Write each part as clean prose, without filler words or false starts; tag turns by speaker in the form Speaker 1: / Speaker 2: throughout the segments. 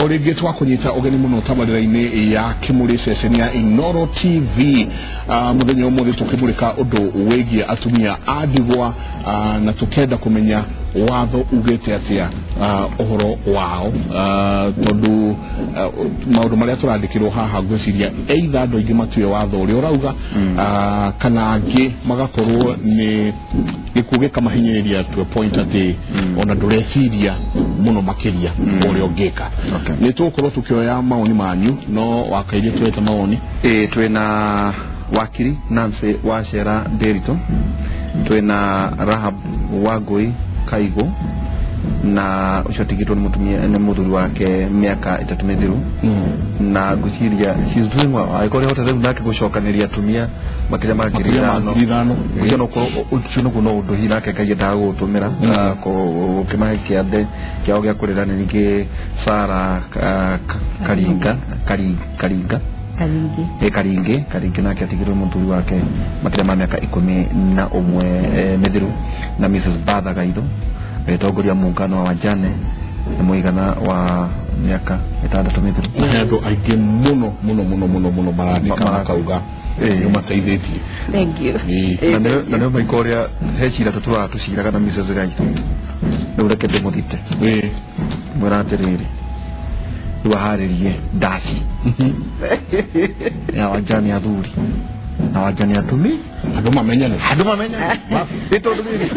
Speaker 1: orege twakunyita ogeni muno tabarira-ini ya Kimuri session ya Inoro TV muthenya umwe tukimurika undu wegie atumia adigwa na tukenda kumenya watho ugete atia ohoro wao tondu maundu maria turandikirwo haha gwiciria either andu aingi matue watho uri urauga kana angi magakorwo ni gikuge kama hinyiriria to a point ati ona ndureciria muno makiria uri ongeka ni tukorwo tukioya maoni manyu no wakaire tweta maoni
Speaker 2: twina wakiri Nancy Wachera Derito, twina Rahab Wagoi Kaigo na ushatigitwo ni muthuri wake miaka 3 mithiru na guciria she's doing well. Aikore hota reu nake gucokaniria atumia makira magirithano ucio kuno undu hi nake kaigita gutumira kukimahe kiathe kiao gya kurira ningi Sara Karingi nake atigirwo muthuri wake makira ma miaka 11 mithiru na Mrs. Batha Gaido etogoria muungano wa wajane na muigana wa miaka 6 mithiru
Speaker 1: andu aingi muno barandika kauga yo mataithetie.
Speaker 3: Thank you.
Speaker 2: Na ndio maikoria hechira tutura tuciraga na Mrs. Gaido nurekete muthite muratiriri waharirie ndaci ya wajane athuri na wajane atumi
Speaker 1: andu mamenyane
Speaker 2: ito ndubiri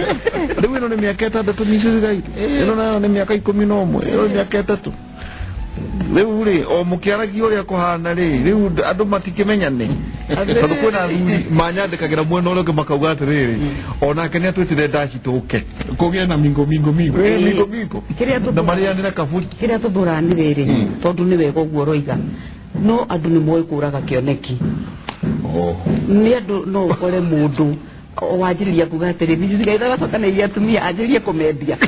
Speaker 2: ndio ni miaka 3 Mrs. Gaido ino ni miaka 11 ino miaka 3 leu ri o mukiaragi uri akuhana ri leu andu matikimenyane tondu kwina athuri manyandikagira mwena uria makauga atiriri ona kenya twitire ndaci tuke
Speaker 1: kugia na mingo
Speaker 2: na maria nira kaburi
Speaker 3: kiria tuthuranire ri tondu ni wega uguo roiga no andu ni moe kuraga kioneki ni andu no ukore mundu wajiriria kuga atiri Mrs. Gaido agacokanĩria atumia anjirie kumendia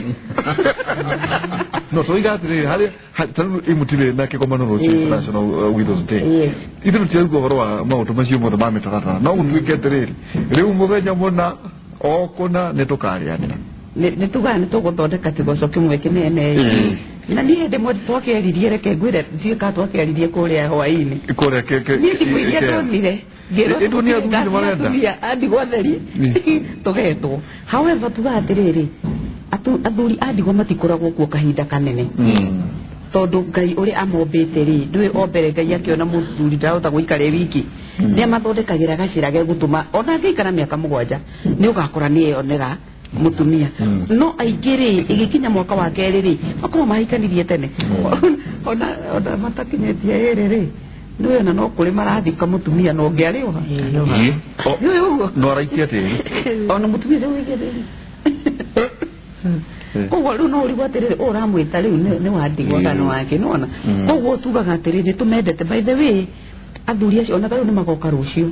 Speaker 2: no toiga atiri hari tanu imutire na kikomano ro International Widows Day ithu tiago horo wa maundu macio mothe mamitaratara no utwike atiri riu muthenya muna okuna nitukarianira
Speaker 3: nitugane tuguthondeka kigoco kimwe kinene na ni hende mwe twakeririe reke ngwire ndika twakeririe kuria hwaini
Speaker 2: kuria keke
Speaker 3: ni tonire
Speaker 2: ndio ni
Speaker 3: athuri adigwa theri tugetwo however tugatiriri athuri adigwa matikoragwo kuo kahinda kanene tondu Ngai uri amombete ri ndui ombere Ngai akiona muthuri ndahota guikare wiki ni amathondekagira gacira ge gutuma ona ngikara miaka 7 ni ugakora ni yonera mutumia no aigiri igikinya mwaka wa kerĩ ri makoma mahikanirie tene ona matakinyetie ri ndio na no kuri marathika mutumia no ngiariwa
Speaker 2: no raikia tiri
Speaker 3: ona mutumia ndio wigere koguo rĩu no ũrigwo atĩrĩrĩ ũramwĩta rĩu nĩ wandigwa kana wake nona koguo tugaga atĩrĩrĩ nĩ tũmendete by the way athuri acio ona tarĩu nĩ magoka rũciũ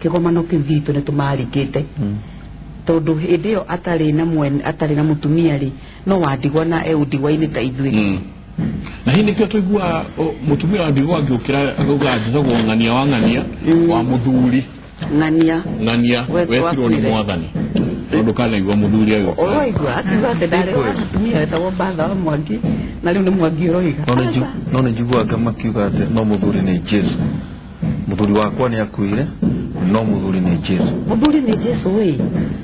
Speaker 3: kĩgomano kĩu gitũ nĩ tũmarikĩte tondu hĩndĩ ĩyo atarĩ na mutumia rĩ no wandigwa na ndigwa-inĩ ta ithuĩ
Speaker 1: na hindi kio tuigua mutumia wa ndigwa angiukira agauga njithagwo ng'ania wa ng'ania wa muthuri ng'ania wetirwo ni mwathani tondu kanaigua muthuri ayo
Speaker 3: oigua atiga ndare wa mutumia wetagwo Batha wa Mwangi na rĩu nĩ Mwangi ũroiga
Speaker 2: no nĩnjiguaga makiuga atĩ no muthuri nĩ Jesu muthuri wakwa nĩ akuire no muthuri nĩ Jesu
Speaker 3: muthuri nĩ Jesu we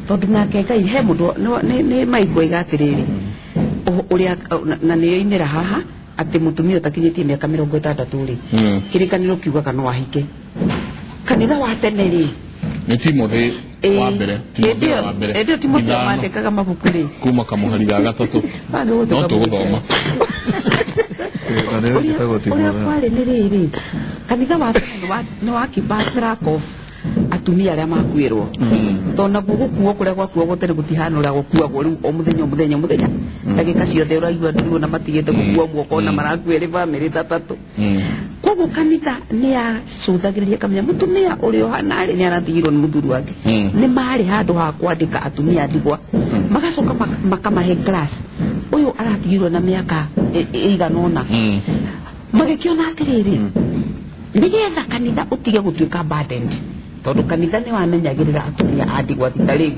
Speaker 3: tondu nake Ngai he mundu nĩ maigua igatĩrĩrĩ uria na nĩ yoimĩra haha atĩ mutumia utakinyitie miaka 60 rĩ kirikaniro kiugaga no ahike kanitha wa tene rĩ
Speaker 1: ni Timothy wa mbere
Speaker 3: ndio Timothy mandikaga mabuku rĩ
Speaker 1: kuma kamuhari ga gatatũ no tuguthoma
Speaker 3: uria kwari nĩ rĩrĩ kanitha wa tene nĩ wa Kibasrakof atumia aria makuirwo tona gukuo kuria gwakuo gutene gutihanura gukuagwo riu o muthenya ndagika ciothe uraigua ndirwo na matigite gukuo guoko na marakuire family 3 koguo kanitha ni ya cuthagiriria kamenya mutumia uri ohana ri ni aratigirwo ni muthuri wake ni mari handu ha kwandika atumia ndigwa magacoka makamahe class uyu aratigirwo na miaka iganona magikiona atiriri nigetha kanitha utige gutuika burdened tondu kanitha ni wamenyagirira atumia andigwa thita riu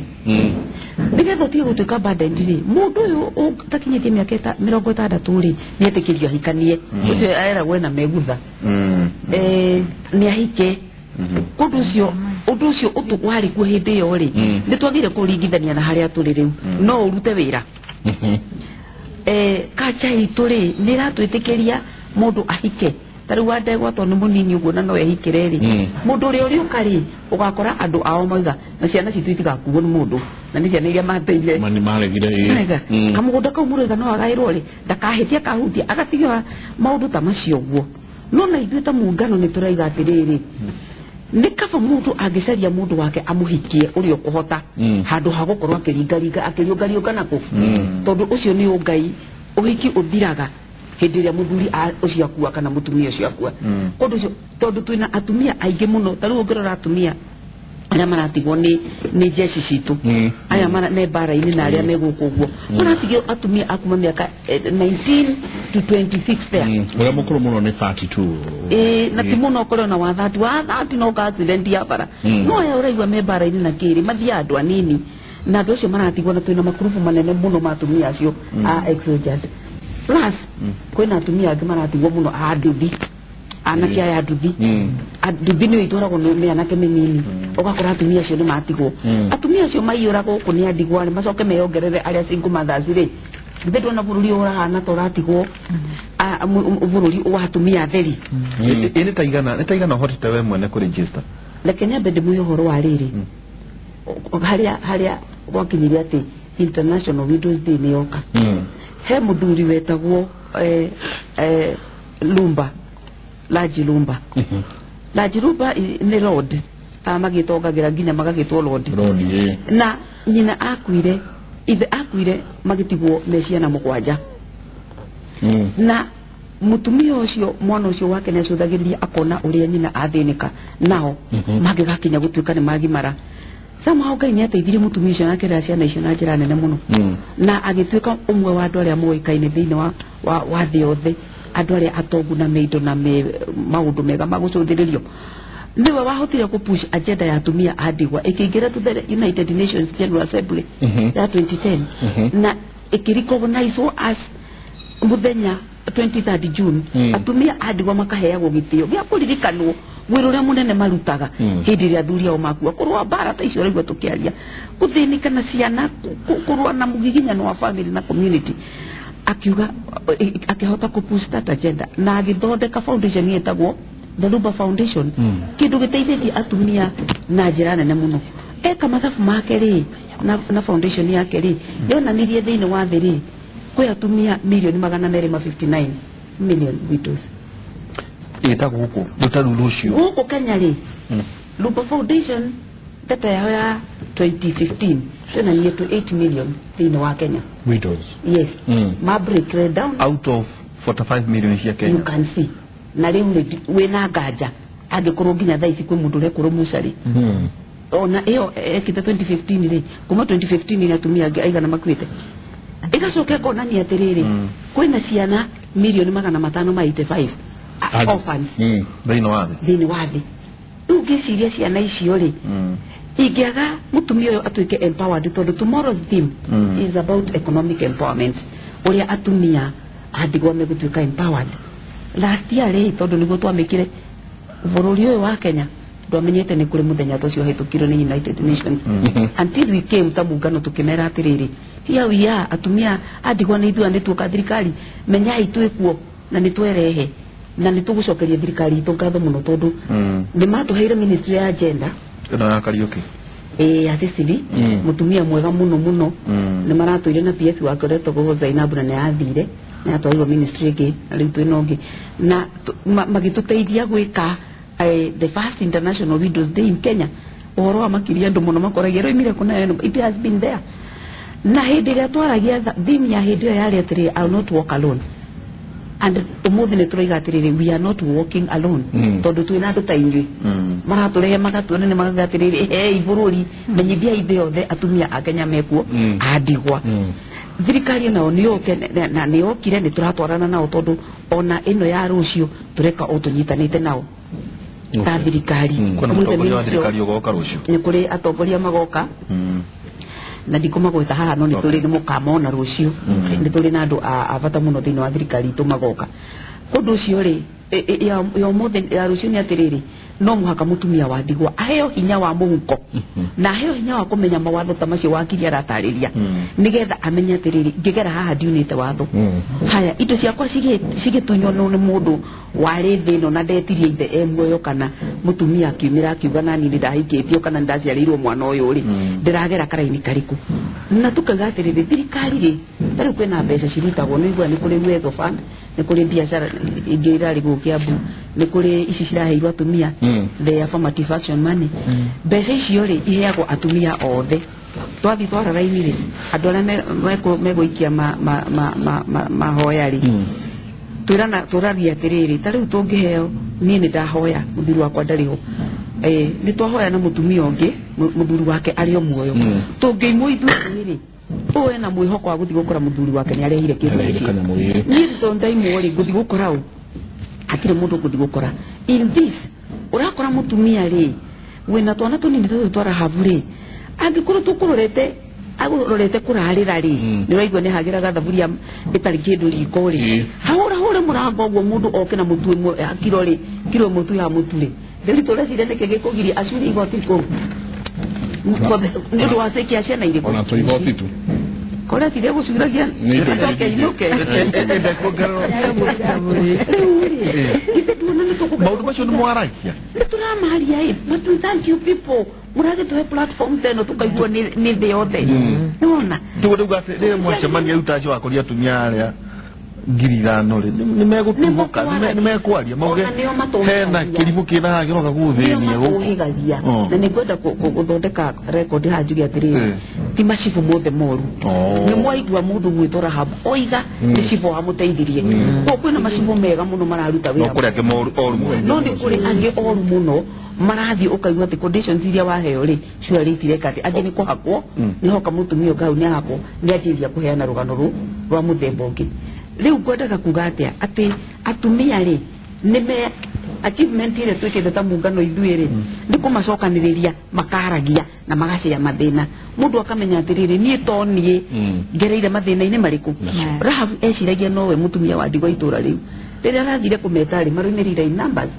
Speaker 3: nigetha utige gutuika burden ri mundu uyu utakinyite miaka 60 ri nietikirio hikanie ucio era wena megutha ni ahike undu ucio utugwari ku hindi yo ri nitwagire kuringithania na haria turi riu no urute wira kacha itu ri niratwitikiria mundu ahike tari wande gwato ni munini uguo na no ehikire ri mundu uri ukari ugakora andu ao mauga na ciana citu itigakuo ni mundu na ni ciana iria mateire
Speaker 1: mani maregire
Speaker 3: kamugunda kau murega no agairwo ri ndakahitia kahutia agatiga maundu ta macio guo no na ithuĩ ta muungano ni turaiga atiriri ni kaba mundu angicaria mundu wake amuhikie uri ukuhota handu ha gukorwo akiringaringa akiriunga nako tondu ucio ni ungai uhiki uthiraga hindi iria muthuri ucio akua kana mutumia ucio akua kondu ucio tondu twina atumia aingi muno taru ngirora atumia aria maratigwo ni jeshi citu aya me bara-ini na aria meguku uguo maratigwo atumia akuma miaka 19 to 26 there
Speaker 1: uria mukuru muno ni 32
Speaker 3: na ti muno korwo na wa 30 no ka accident ya bara no ya uraigwa me bara-ini na kiri mathia andu anini na andu acio maratigwo na twina makurubu manene muno matumia acio ex-soldiers plus kwina atumia angi maratigwo muno nduthi anake aya nduthi ni itwaragwo ni anake menini ugakora atumia acio ni matigwo atumia acio maiyura guku ni andigwa ni macoke meyongerere aria single mothers ri ndetwo na bururi urahana toratigwo bururi wa atumia theri
Speaker 2: ni taigana hotite we mwene ku register
Speaker 3: lekenya bende muyo horo wa riri haria gwakinyiria ati International Widows Day ni yoka he muthuri wetagwo Lumba Laji Lumba Laji Lumba ni road magitogagira nginya magagitwo road na nyina akuire ithe akuire magitigwo meciana mugwanja na mutumia ucio mwana ucio wake ne cuthagiria akona uria nyina athinika nao magigakinya gutuika ni magimara somehow Ngai ni ateithirie mutumia ucio nake ra ciana icio na njira nene muno na agituika umwe wa andu aria moikaine thiini wa thĩ yothe andu aria atongu na meindo na maundu mega magucuthiririo niwe wahotire kupush agenda ya atumia andigwa ikiingira to the United Nations General Assembly ya 2010 na ikiricognize as muthenya 23 June atumia andigwa makaheagwo gitio gya kuririkanwo wĩra ũrĩa munene marutaga hindi ria athuri ao makua kurwa bara ta icio raigwa tukiaria kuthinika na ciana kurwa na mugiginyano wa family na community akiuga akihota kupush that agenda na agithondeka foundation yetagwo The Lumba Foundation kindu giteithĩtie atumia na njira nene muno eka mathabu make ri na foundation yake ri yonanirie thiini wa thĩ ri kwi atumia milioni 259 million widows
Speaker 2: ita guku rutaru rucio
Speaker 3: guku Kenya ri Lumba Foundation data ya 2015 tena ni 8 million thiini wa Kenya
Speaker 1: widows
Speaker 3: yes ma break down
Speaker 2: out of 45 million cia Kenya
Speaker 3: you can see na riu wina nganja angikorwo nginya thaa ici kwi mundu rekoro mucari ona iyo ekite 2015 ri kuma 2015 ni atumia aigana makwite igacoke konania atiriri kwina ciana milioni 585 orphans thiini wa thĩ riu ngiciria ciana icio ri ingiaga mutumia uyu atuike empowered tondu tomorrow's theme is about economic empowerment uria atumia andigwa megutuika empowered last year ri tondu niguo twamikire bururi uyu wa Kenya ndwamenyete ni kuri muthenya tucio hitukirwo ni United Nations until we came ta muungano tukimera atiriri here we are atumia andigwa ni ithuĩ nituka thirikari menyai twikuo na nitwerehe na nitugucokeria thirikari itu ngatho muno tondu ni matuheire ministry ya agenda
Speaker 2: na Kariuki
Speaker 3: asisibi mutumia mwega muno ni maratuire na PS wake retogwo Zainabu na yathire na atwairwo ministry ĩngĩ na rĩu twĩna ũngĩ na magĩtũteithia gwĩka the first International Widows Day in Kenya ũhoro wa makiria andũ mũno makoragia roimire kuna it has been there na hĩndĩ ĩrĩa twaragia theme ya hĩndĩ ĩyo yarĩ atĩrĩrĩ I'll not walk alone and umuthi nĩ tũraiga atĩrĩrĩ we are not walking alone tondu twĩna andũ ta inyuĩ maratũrehe magatuona nĩ magaga atĩrĩrĩ hey bũrũri menyithia ithe yothe atumia a Kenya mekuo andigwa thirikari nao nioke na niokire ni turatwarana nao tondu ona ino ya rucio tureka utunyitanite nao ta thirikari
Speaker 2: kuna mutongoria wa thirikari ugoka rucio
Speaker 3: ni kuri atongoria magoka na ndikoma gweta haha no nituri ni mukamona rucio nituri na andu avata muno thini wa thirikari tumagoka kundu ucio ri ya mothe ya rucio ni atiriri no muhaka mutumia wa ndigwa aheo hinya wa muhuko na aheo hinya wa kumenya mawatho ta macio wakiri aratariria nigetha amenya atiriri ngigera haha ndiunite watho haya indo ciakwa cigitunyo ni mundu wari thino na ndetirie ithe muoyo kana mutumia akiumira akiuga nani ndahikitio kana ndaciarirwo mwana uyu uri ndiragera karaini kariku na tukauga atiriri thirikari ri tari kwina mbeca cirutagwo nigwa ni kuri wezo fund ni kuri biashara ingi irari gukiambu ni kuri ici ciraheirwo atumia the affirmative action money mbeca icio ri iheagwo atumia othe twathi twara raini ri andu aria meguikia mahoya ri turaria atiriri tariu tungiheo nie ni ndahoya muthuri wakwa ndariho ni twahoya na mutumia ungi muthuri wake ari o muoyo tungiimwo ithuiri oe na mwihoko wa guthi gukora muthuri wake ni arehire kindu ici ni tondaimwo ri guthi gukora akire mundu guthi gukora in this urakora mutumia ri wina twana tunini twara havuri angikuru tukurorete agurorete kurarira ri ni waigwa ni hagira gathaburia itari kindu riko ri hahura murango gwo mundu oke na mutu imwe kiro mutu ya mutule ndiri tore cirene kege kugiria acuri igoti ko ndu waseki acena iri
Speaker 1: ona to igoti tu
Speaker 3: kora tire gucuragia ndoke inuke
Speaker 2: maundu macio ni mwaragia
Speaker 3: turamaharia but we thank you people murage tuhe platform teno tukaigua ni the yothe nona
Speaker 2: tuguga rire mwacemania utaci wakoria atumia aria ngiri ithano ri ni megutimuka ni mekwaria mauge hena kirimu kina hagiroka guthinia
Speaker 3: guhigagia na ni kwenda guthondeka record hanjugi atiriri ti macibu mothe moru ni mwaigua mundu gwitora haba oiga ni cibo amuteithirie ko kwina macibu mega muno mararuta wira
Speaker 2: no kuri ake moru
Speaker 3: no ni kuri angi oru muno marathi ukaigua ati conditions iria waheo ri cio ritire kati angi ni kuhakwo ni hoka mutumio kau ni hakwo ni ajiria kuheana rugano rwa muthemba ungi riu ngwendaga kuga atia ati atumia ri nime achievement ile twikite ta mungano ithuiri ni kumacokaniriria makaragia na magacia mathina mundu akamenya atiriri nie tonie ngereire mathina ine mariku rahabu eciragia nowe mutumia wa ndigwa itura riu riria arathire kumetari marumirire numbers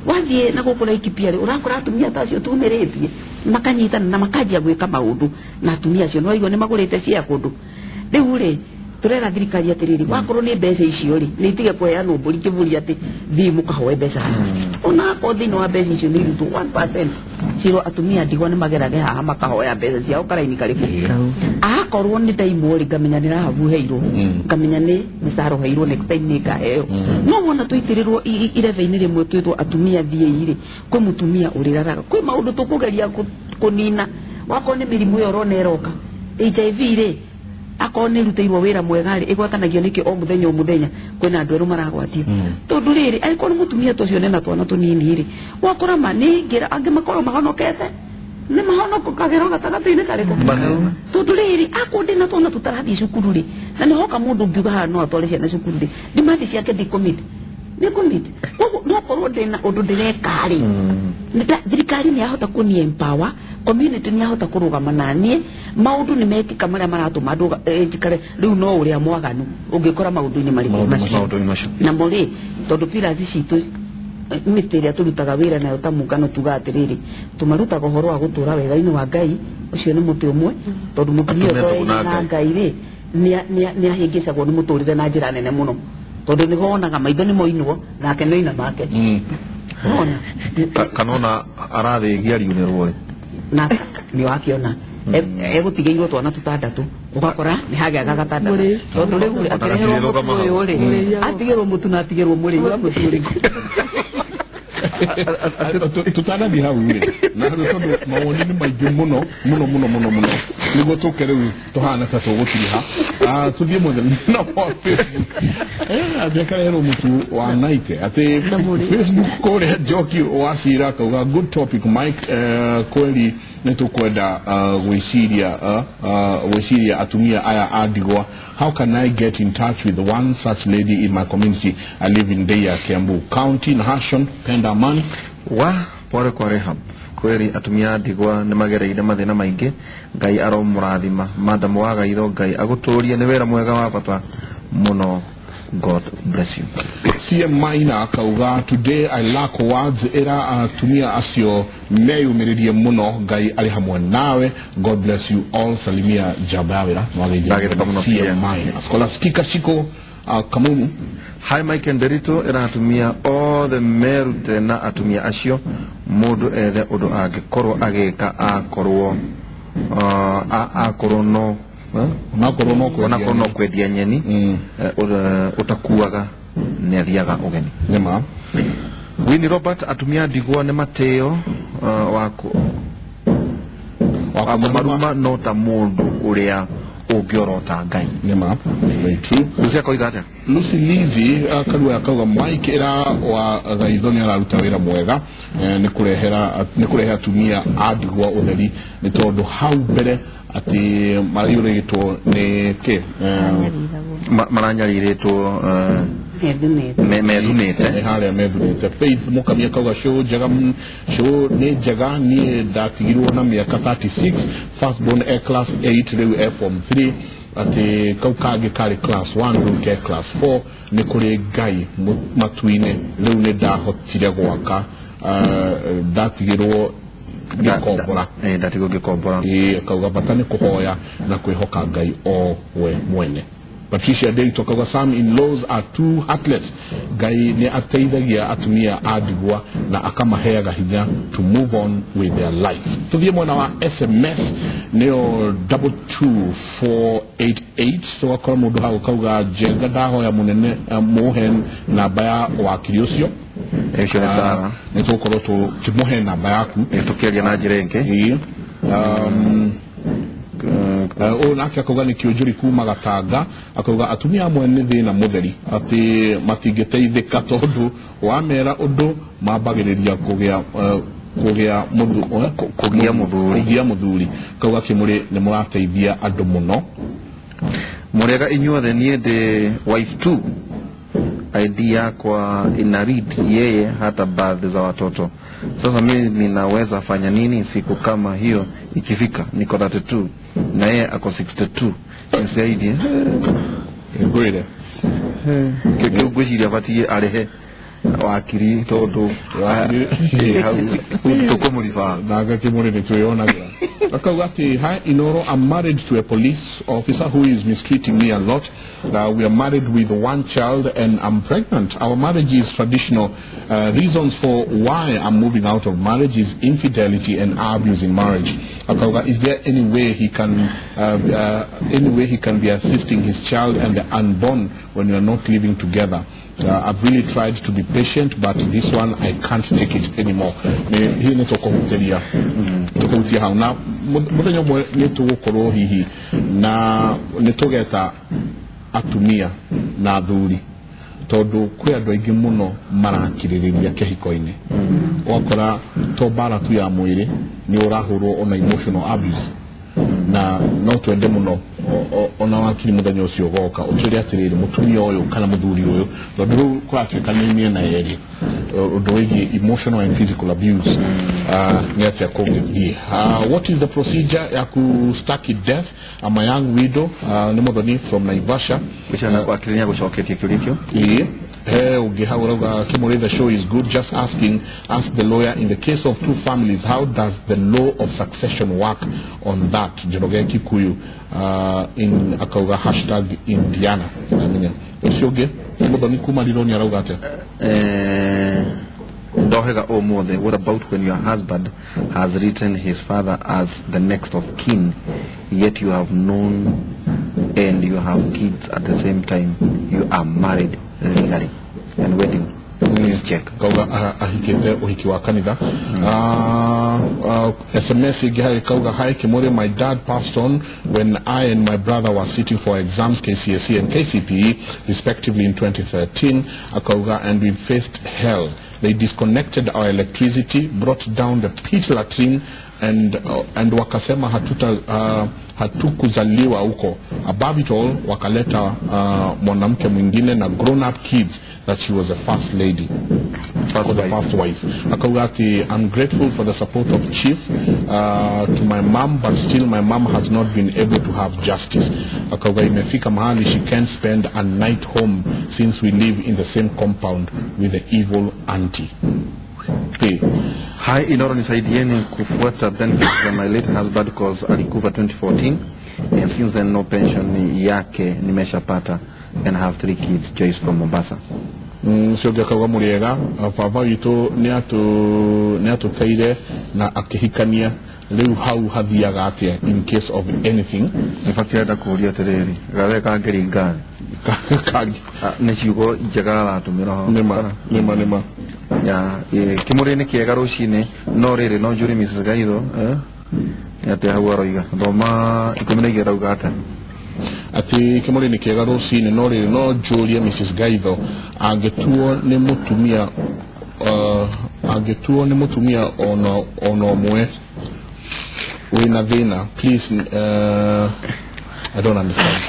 Speaker 3: wathie na gukura ikipia ri urakora atumia tacio tumiritie makanyitana na makajia gwika maundu na atumia acio no igwo ni magurite cia kundu riu ri turera thirikari atiriri wakorwo ni mbeca icio ri ni itige kuheana mburi kiburi ati thimu kahoe mbeca ona ko thini wa mbeca icio ni rutu 1% ciro atumia ndigwa ni magerage haha makahoya mbeca ciao karaini karibu akorwo ni ndaimwo ri ngamenya ni rahabu heirwo ngamenya ni misaro heirwo ni time ngaheo no wona tuitirirwo ireve-ini rimwe twitwo atumia thie iri kwi mutumia uriraraga kwi maundu tukugeria kunina wako ni mirimu yo rona eroka HIV ri akone ruteirwo wira mwega ri igwatanagio niki o muthenya kwina andu eru maragwatio tondu riri aiko ni mutumia tocio nena twana tunini ri wakora maningira angi makoro mahonokete ni mahonoko kagero gatagati-ini kariko tondu riri akundi na twana tutarathi cukuru ri na ni hoka mundu ngiuga ha no atware ciana cukuru ri ni mathi ciake ndikomite no korwo ndina undu ndireka ri thirikari ni yahota kuni empower community ni yahota kurugama nanie maundu ni mekika maria maratuma andu njikare riu no uria mwaganu ungikora maundu-ini mariku na muri tondu pillars citu mitiria turutaga wira nayo ta mungano tuga atiriri tumarutaga uhoro wa gutura wega-ini wa Ngai ucio ni muti umwe tondu mutumia na Ngai ri ni ahingicagwo ni muturire na njira nene muno tondu ni wonaga maitho ni moinwo nake no ina make ona
Speaker 2: kanona arathigia riunirwo ri
Speaker 3: na ni wakiona egutigeirwo twana tutandatu ugakora ni hagiaga gatandatu tondu riu akireherwo mutu ri atigirwo mutu na atigirwo muri wa mutu ri
Speaker 1: tutanathi hau ri na tondu mawoni ni maingĩ muno niguo tuke riu tuhana ta tugutiriha tuthie muthenya na Facebook ajekarero mutu wa naite ati Facebook kore joki wasira kauga good topic Mike kweli nitukwenda gwiciria atumia aya adigwa. How can I get in touch with one such lady in my community? I live in Deya, Kiambu County, Nahashon, Pendamani.
Speaker 2: Wa pore kwa Rehab kweli atumia ndigwa nĩ magereire mathĩna maingĩ Ngai aromũrathima madam wa Gaitho Ngai agũtũrie nĩ wĩra mwega wa bata mũno. God bless you.
Speaker 1: CM Maina akauga today I lack words era atumia acio meyumĩrĩrie mũno Ngai arĩ hamwe nawe. God bless you all. Salimia Jabawira CM Maina. Skola Skika Shiko Kamunu.
Speaker 2: Hi Mike and Derito era atumia all the merute na atumia acio mũndũ ethe ũndũ angĩkorwo agĩka akorwo no no kwendia nyeni utakuaga nĩ athiaga ũgeni.
Speaker 1: Nĩma
Speaker 2: Winnie Robert atumia ndigwa nĩ mateo wako maruma no ta mũndũ ũrĩa ũngĩorota Ngai.
Speaker 1: Nĩma very true.
Speaker 2: Lucia koigate
Speaker 1: Lucy Lizi kalua yakauga Mike era wa Gaitho nĩ araruta wĩra mwega nĩ kũrehe atumia andigwa ũtheri nĩ tondũ hau mbere ati marayũrĩtwo nĩ ke maranyarĩtwo medunete harĩa medunete. Faith Mũkamia kauga show nĩ njega niĩ ndatigirwo na mĩaka 36 first born A class 8 rĩu F form 3 ati kaukage kari class 1 rĩu ke class 4 nĩ kũrĩ Ngai matu-inĩ rĩu nĩ ndahotire gwaka ndatigirwo gĩkombora kauga bata nĩ kũhoya na kwĩhoka Ngai o we mwene. Patricia Derito kauga some in-laws are too heartless. Ngai nĩ ateithagia atumia andigwa na akamaheaga hinya to move on with their life. Tuthie mwena wa SMS nĩo 22488 so akora mũndũ hau kauga jenga ndahoya mũnene muhe namba ya wakiri ũcio nĩ tũkorwo tũkĩmuhe namba yaku
Speaker 2: tũkĩaria na njĩra ĩngĩ.
Speaker 1: Nake akauga nĩ Kĩonjũri kuma Gatanga akauga atumia amwe nĩ thĩna mũtheri atĩ matingĩteithĩka tondũ wamera ũndũ mambagĩrĩria kũgĩa mũthuri. Kauga Kĩmũrĩ nĩ mũrateithia andũ mũno.
Speaker 2: Mũrega inyuothe niĩ ndĩ wife too. Idea kwa inarid yeye hata baadhi za watoto. Sasa mimi ninaweza fanya nini siku kama hiyo ikifika? Niko 32 na yeye ako 62. Nisaidie.
Speaker 1: Ngwire.
Speaker 2: Kĩgwĩciria batie arehe wakiri tondu tukumurifa
Speaker 1: naga Kĩmũrĩ nĩ twĩonaga. Akauga ati hi Inoro, I'm married to a police officer who is mistreating me a lot. We are married with one child and I'm pregnant. Our marriage is traditional. Reasons for why I'm moving out of marriage is infidelity and abuse in marriage. Akauga, is there any way he can be assisting his child and the unborn when we are not living together? I've really tried to be patient, but this one I can't take it anymore. Hii nĩ tũkũhutia hau na mũthenya ũmwe nĩ tũgũkorwo hihi na nĩ tũgeta atumia na athuri tondũ kwĩ andũ aingĩ mũno marakirĩrĩria kĩhiko-inĩ. Wakora to bara tu ya mwĩrĩ nĩ ũrahũrwo ona emotional abuse na no twende mũno ona wakiri mũthenya ũcio goka ũkĩrĩa atĩrĩrĩ mũtumia ũyũ kana mũthuri ũyũ tondũ rĩu kwatuĩka nĩ mĩena yerĩ ũndũ wĩgiĩ emotional and physical abuse nĩ atĩa kũngĩthiĩ. What is the procedure ya ku-staki death? I'm a young widow. Nĩ Mũthoni from Naivasha.
Speaker 2: Wakirinya gũcoketie kĩũria kĩu.
Speaker 1: Kĩmũrĩ, the show is good. Just ask the lawyer in the case of two families, how does the law of succession work on that? Njoroge Kikuyu in akauga #Indiana. Usioge Mũthoni kuma Rironi arauga atĩa?
Speaker 2: Ndohega omothe. What about when your husband has written his father as the next of kin, yet you have known and you have kids at the same time? You are married legally and wedding. Please check.
Speaker 1: Kauga ahikete uhiki wa kanitha. SMS igihari kauga hi Kĩmũrĩ, my dad passed on when I and my brother were sitting for exams KCSE and KCPE respectively in 2013. Akauga, and we faced hell. They disconnected our electricity, brought down the pit latrine, and wakasema hatukuzaliwa huko. Above it all, wakaleta mwanamke mwingine na grown up kids that she was a first lady. first wife. Akawati, I'm grateful for the support of Chief to my mom, but still my mom has not been able to have justice. Akawa imefika mahali she can't spend a night home since we live in the same compound with the evil auntie. Okay.
Speaker 2: Hi, Inoro nisaidieni kufuata benefits za my late husband because alikufa 2014 and since then no pension yake nimeshapata and I have 3 kids. Joyce from Mombasa.
Speaker 1: Sio kwa muriega papa yito ni atuteire na akihikania leo how hathiaga atia in case of anything.
Speaker 2: In fact yada kuria tereri gawe ka ngeringa kagi nechigo jagala atumira nema ya kimurene kiega rucine no riri no juri Mrs. Gaido ate hawaroiga doma ikomene rauga ata ati
Speaker 1: kimurene kiega rucine no riri no juri Mrs. Gaido agetuo ni mutumia ono mwe wina thina. Please I don't understand.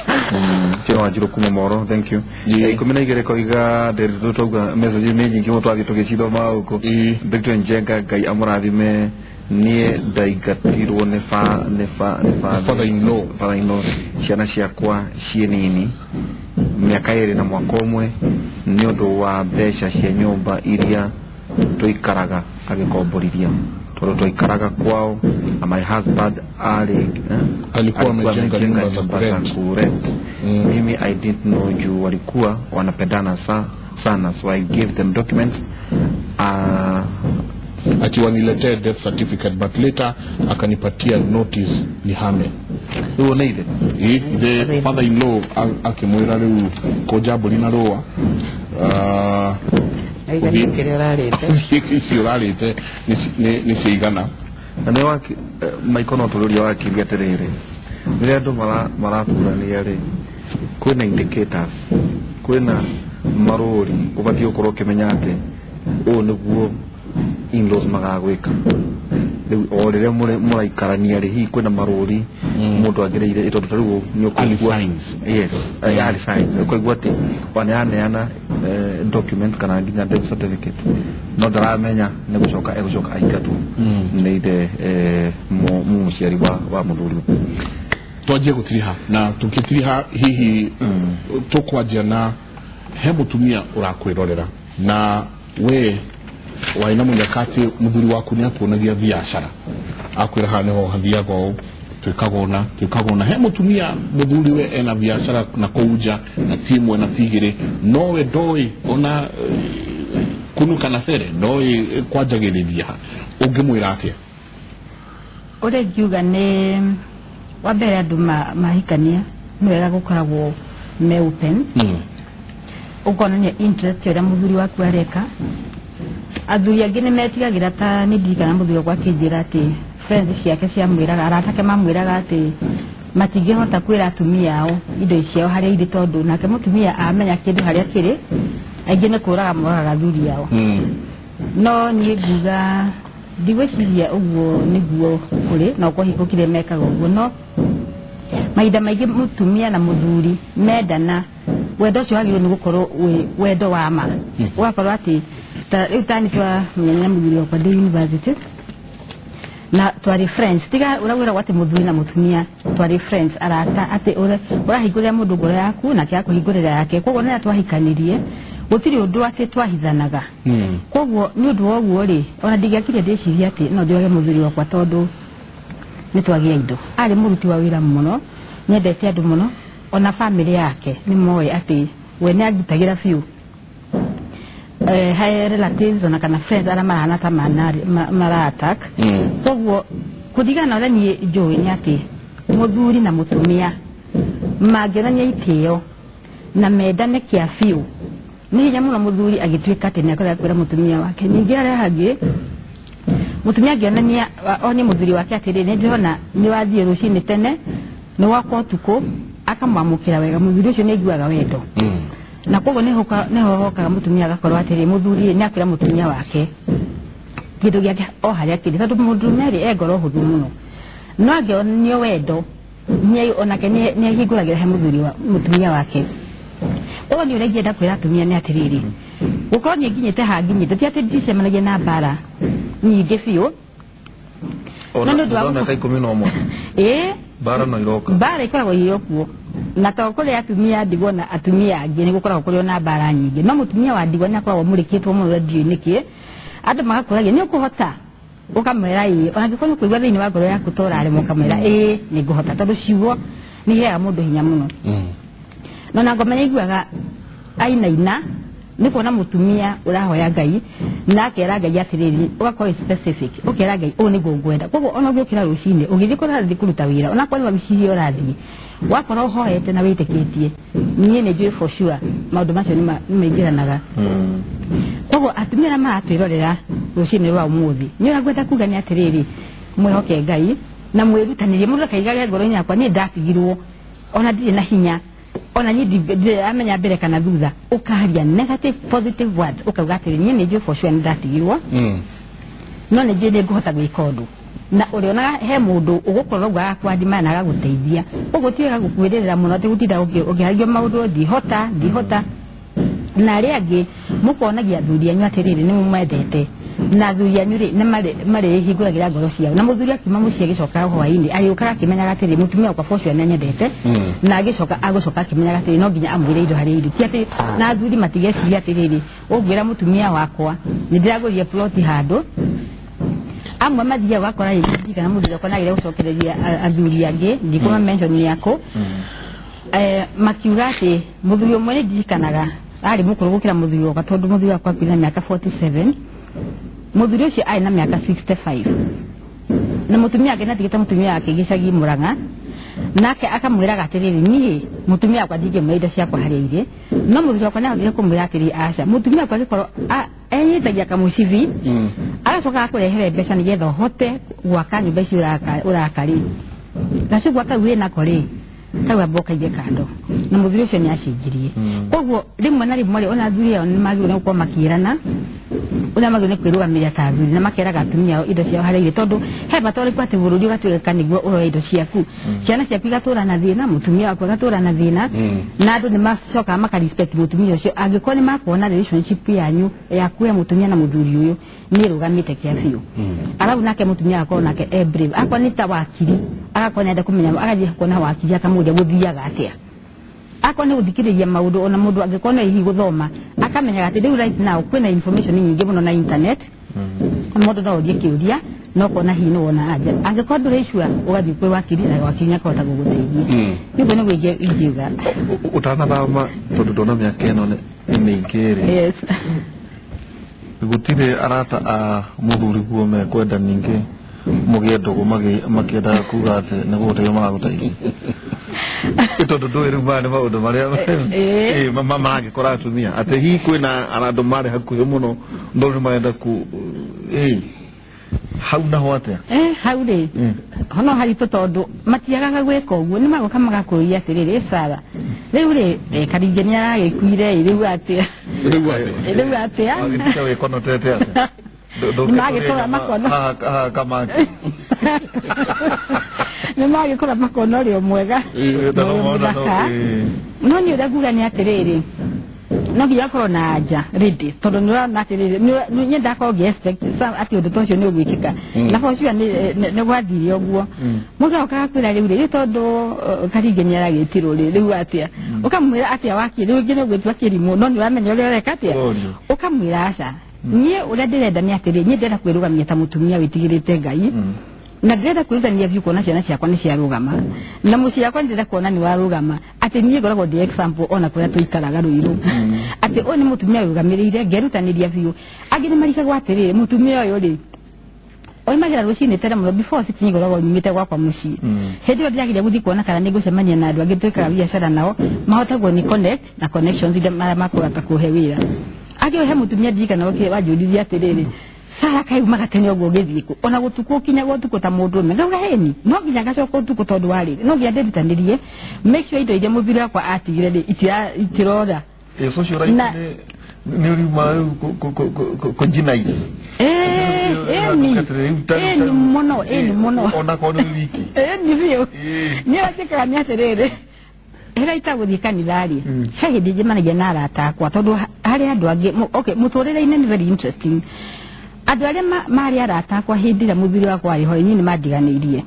Speaker 2: Kino ajiro kumomoro, thank you. Ikomena igere koiga de rutoga message meji kimo twagi togechido mauko. Dr. Njenga gai amurathime nie daigatirwo ne father in law ciana ciakwa cienini miaka iri na mwaka umwe ni undu wa mbeca cia nyumba iria tuikaraga agikomboriria tuikaraga kwao na my husband
Speaker 1: alikuwa amejenga nyumba za
Speaker 2: bure. Mimi I didn't know juu walikuwa wanapendana sana, so I gave them documents
Speaker 1: ati waniletea death certificate, but later akanipatia notice nihame.
Speaker 2: Uoneide
Speaker 1: the father in law akimwira leo kojabo lina roa ikirarite ni sigana
Speaker 2: ane waki maikono tururia waki biaterere ni andu maratura ni ari kwina indicators kwina marori ubati ukoro kimenya ati o niguo in-laws magagwika riu o riria muraikarania ri hi kwina marori mundu agireire ito tariu
Speaker 1: nyokugwa
Speaker 2: yes ali signs ko igwati wananeana document kana nginya death certificate no daramenya ne gucoka aikatu neide mu ciari wa muthuri
Speaker 1: twaje gutiriha na tukitiriha hihi tukwaje na he mutumia urakwirorera na we waina munyakati muthuri waku ni atuonagia biashara akwira haneho hathiago tukagona he mutumia muthuri we ena biashara na kuuja na timu na tigire nowe doi ona kunuka na sere doi kwajagiriria ungimwira atia
Speaker 3: ore giuga ne wabere andu mahikania no wega gukoragwo me open ukonania interest ya muthuri waku areka athuri angĩ nĩ metigagira ta nĩ ndirikana muthuri wakwa akĩnjĩra atĩ friends ciake ciamwĩraga arata mamwĩraga atĩ matingĩhota kwĩra atumia ao indo ciao harĩa irĩ tondũ nake mũtumia amenya kĩndũ harĩa kĩrĩ aingĩ nĩ kũraga moraga athuri ao no niĩ nguga ndigwĩciria ũguo nĩguo kũrĩ na ũkũhingũkire mekaga ũguo no mahinda maingĩ mũtumia na mũthuri mendana wendo ũcio wagĩrĩirwo nĩ gũkorwo wendo wa ma ũgakorwo atĩ utani twa mnyanya muthuri wakwa ndi university na twari friends tiga urawira wate muthuri na mutumia twari friends arata ate urahingurira mundu ngoro yaku na kia kuhingurira yake koguo na twahikanirie gutiri undu ate twahithanaga koguo ni undu woguo ri ona ndigakire ndiciria ati no ndioge muthuri wakwa tondu ni twagia indo ari muruti wa wira muno nyendete andu muno ona family yake ni moe ati we ni agutagira fiu high relatives ona kana friends ara marana ta mara attack koguo kudigana ora ni joe ni ati muthuri na mutumia magerania itio na medane kia fiu ni hinya muno muthuri agituika ati ni akora kwira mutumia wake ningi ara hagi mutumia agionania oni muthuri wake atiri ni ndona ni wathie rucini tene ni wako tuko akamwamukira wega muthuri ucio ni iguaga wendo na koguo ne hoka mutumia agakorwo atiri muthuri ni akwira mutumia wake kindu giake o haria kiri tondu muthuri ri egoro huthu muno no agionio wendo ni onake ni hinguragira he muthuri wa mutumia wake o ni uregenda kwira atumia ni atiriri gukorwo ni nginyite ha nginyite ti ati ndicemanagia na bara nyingi biũ
Speaker 2: ona ndona kai 11 bara no iroka
Speaker 3: bara ikoragwo irokuo na to kuri atumia ndigwo na atumia angi ni gukoragwo kuri ona bara nyingi no mutumia wa ndigwo ni akoragwo murikitwo mu radio niki andu magakuragia ni ukuhota ukamera ona ngikoni kuigwa thiini wa ngoro yaku torare mukamera ni nguhota tondu ciugo ni heaga mundu hinya muno no na ngomenya iguaga aina ni kuona mutumia urahoya Ngai na akera Ngai atiriri ugakorwo specific ukera Ngai o ni ngwenda koguo ona ngukira rucine ugithi kurathi kuruta wira ona kwani wabicirio urathi wakorwo hoete na witikitie nie ni njui for sure maundu macio ni maingiranaga koguo atumia maratwirorera rucine rwa umuthi ni uragwenda kuga ni atiriri mwihoke Ngai na mwirutanirie mundu akaigaga ngoro-ini yakwa ni ndatigirwo ona ndire na hinya ona nyi amenya mbere kana thutha ukaharia negative positive words ukauga atiri nie ni njui for sure ni ndatigirwo no ni njui ni nguhota gwika undu na uriona he mundu ugukorwo gwa kwandima na gaguteithia ugutiga gukwirira muno ati gutinda ukihagio maundu ndihota na ari angi mukonagia thuri anyu atiriri ni mumwendete na thuri anyu ri ni mari hinguragira ngoro ciao na muthuri akima mucie gicoka hwaini ayukaga kimenyaga atiri mutumia kwa fosho na nyendete na agicoka agucoka kimenyaga atiri no nginya amwire indo hari indo ti ati na thuri matigeciria atiriri ungwira mutumia wakwa ni ndiragurie plot handu amwe mathia wakora yiki kana muthuri kwa nagire gucokereria athuri angi ndikuma mention yako makiuga ati muthuri umwe ni ndikanaga ari mukuru gukira muthuri wa tondu muthuri wakwa kwina miaka 47 muthuri ucio ai na miaka 65 na mutumia akena tigita mutumia yake gicagi Murang'a nake akamwira gatiriri ni mutumia kwa dige mweida ciakwa harire no muthuri wakwa nathire kumwira atiri aca mutumia kwa gikoro enyitagia kamucivi agacoka akurehere mbeca nigetha hote gwaka nyumba ici urakari nacio gwaka wina kori kawa boka ije kando na muthuri ucio ni acinjirie koguo rimwe na rimwe ona thuri ao ni magire gukwa makirana una magire kwirugamira ta thuri na makeraga atumia indo ciao harire tondu he batori kwate bururi gatweka niguo uroe indo ciaku ciana ciaku igatura na thina mutumia wako gatura na thina na andu ni macoka makarespect mutumia ucio angikwo ni makuona relationship yanyu yaku ya mutumia na muthuri uyu ni rugamite kia biu arabu nake mutumia wako nake brave akwa ni ta wakiri akakona nda kumenya agaje kona wakiri akamudia guthiaga atia akone uthikiriria maundu ona mundu angikona ihi guthoma akamenya ati riu right now kwina information nyingi muno na internet mundu no uthie kiuria no kona hi no wona aja angikona reishua ugathi kwe wakiri na wakinya kota guguteithia nigo no gwije ingiuga
Speaker 2: utana thama tondu ndona miaka ino ni ingiri
Speaker 3: yes
Speaker 2: gutire arata a muthuri guo me kwenda ningi mugiendo makienda kuga ati naguteo magaguteithia tondu ndui riu mane maundu maria magikora atumia ati hi kwina arandu mari hakuhi muno ndu marenda ku hau naho atia
Speaker 3: hau ri hono hari tondu matiagaga gweka uguo ni magoka magakuria atiriri esara riu ri karinge ni aragikuire riu atia
Speaker 2: agitiga wikonotete atia
Speaker 3: magikora makono
Speaker 2: kamaki
Speaker 3: ni magikora makono rio mwega no ni uraguga ni atiriri no nginya korwo na anja ready tondu ni urana atiriri ni nyenda ko expect ati undu tocio ni ugwikika na for sure ni gwathire uguo muga ukakwira riu tondu karinge ni aragitirwo riu atia ukamwira atia waki riu ngine gwitwa kirimu no ni uramenya uria ureka atia ukamwira aca nie uria ndirenda ni atiri nie ndenda kwirugamia ta mutumia witigirite Ngai na ndenda kwirugania vyu kuona ciana ciakwa ni ciarugama na muci yakwa ndenda kuona ni warugama ati nie ngoragwo ndi example ona kuria tuikaraga ruiru ati oni mutumia wirugamirire ngerutaniria vyu angi ni marikagwo atiri mutumia uyu ri oimagira rucini tera muno before sikinyi ngoragwo nyumite gwakwa muci hindi yo ndiragiria guthi kuona kana ni gucemania na andu angi twikaga biacara nao mahotagwo ni connect na connections inde makurata kuhe wira agio he mutumia ndika na oke wajudithia atiriri sara kai magatene ogwo githiku ona gutuku kinya gutuku ta mundu me ngauga heni no nginya gacoka utuku tondu wari no nginya ndebitanirie make sure indo ije muthiri wakwa atigire ndi itirora
Speaker 2: social right ni rima kujinai
Speaker 3: ni mono
Speaker 2: ona kono wiki
Speaker 3: ni vio ni atika ni atiriri hera itaguthi kanithari he hindi njemanagia na arata akwa tondu hari andu angi okay muturire-ini ni very interesting andu aria mari arata akwa hindi ria muthuri wakwa ari ho ni mandiganirie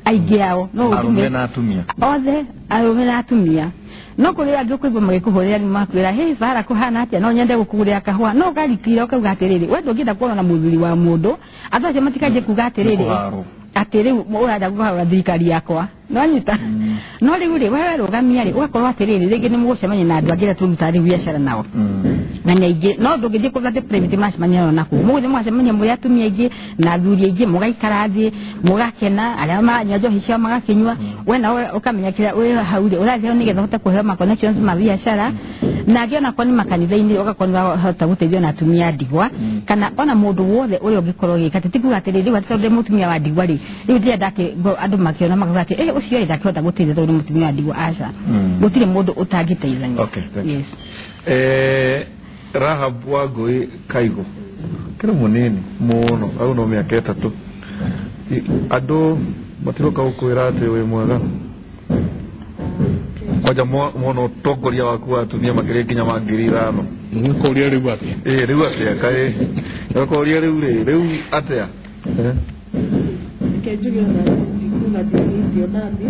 Speaker 3: aingi ao no
Speaker 2: arume na atumia
Speaker 3: othe arume na atumia no kuri angi kuigwa magikuhurira ni makwira hey bara kuhana atia no nyende gukugurira kahua no garikira ukauga atiriri we ndungienda kuona na muthuri wa mundu andu acio matikaje kuga atiriri atiri uraja kuhura thirikari yakwa no nyita no riu ri wewe rugamia ri ugakorwo atiriri ringi ni mugucemania na andu angira turutari biacara nao na nyaingi no ndungithie kuthate private macemania naku muguthie mwacemania muri atumia ingi na athuri ingi mugaikara thi mugakena aria manyua njohi ciao magakinyua we nawe ukamenya kira we hauri urathie nigetha hote kuheo ma connections ma biacara na angiona kwa ni makanitha-ini ugakorwo hota guteithio na atumia ndigwa kana ona mundu wothe uri ungikorwo gikate tikuga atiriri watonde mutumia wa ndigwa ri riu ndia ndake andu makiona magati ucio ri ndakihota guteithia tondu mutumia wa ndigwa aca gutire mundu utangiteithania.
Speaker 2: Okay, yes. Rahab Wangui Kaigo kira munini muno au no miaka 3 andu matiroka gukwira ati wi mwega kwaja muno tongoria waku wa atumia makire kinya ma 5,000
Speaker 1: nikuria riu atia
Speaker 2: riu atia kai nikuria riu atia
Speaker 4: kejuge na ndikuga ndio nandi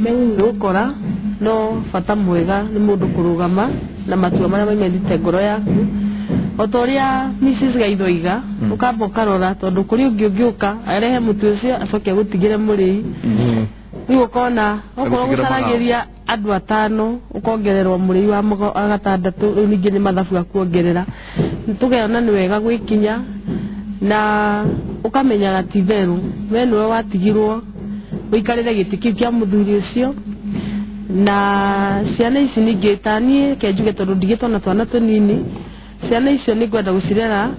Speaker 4: megukora no fata mwega ni mundu kurugama na matua maria maimendite ngoro yaku otoria Mrs Gaithoiga ukamba ukarora tondu kuri ungiuka arehe mutu ucio acoke gutigire muri riu ukona okorwo gucaragiria andu 5 ukongererwa muri wa 6 riu ningi ni mathabu akuongerera nitugeona ni wega gwikinya na ukamenya gatitheru we niwe watigirwo wikarire gitiki kia muthuri ucio na ciana ici ningi tanie kenjuge tondu ndigitwo na twana tunini ciana icio ni ngwenda gucirera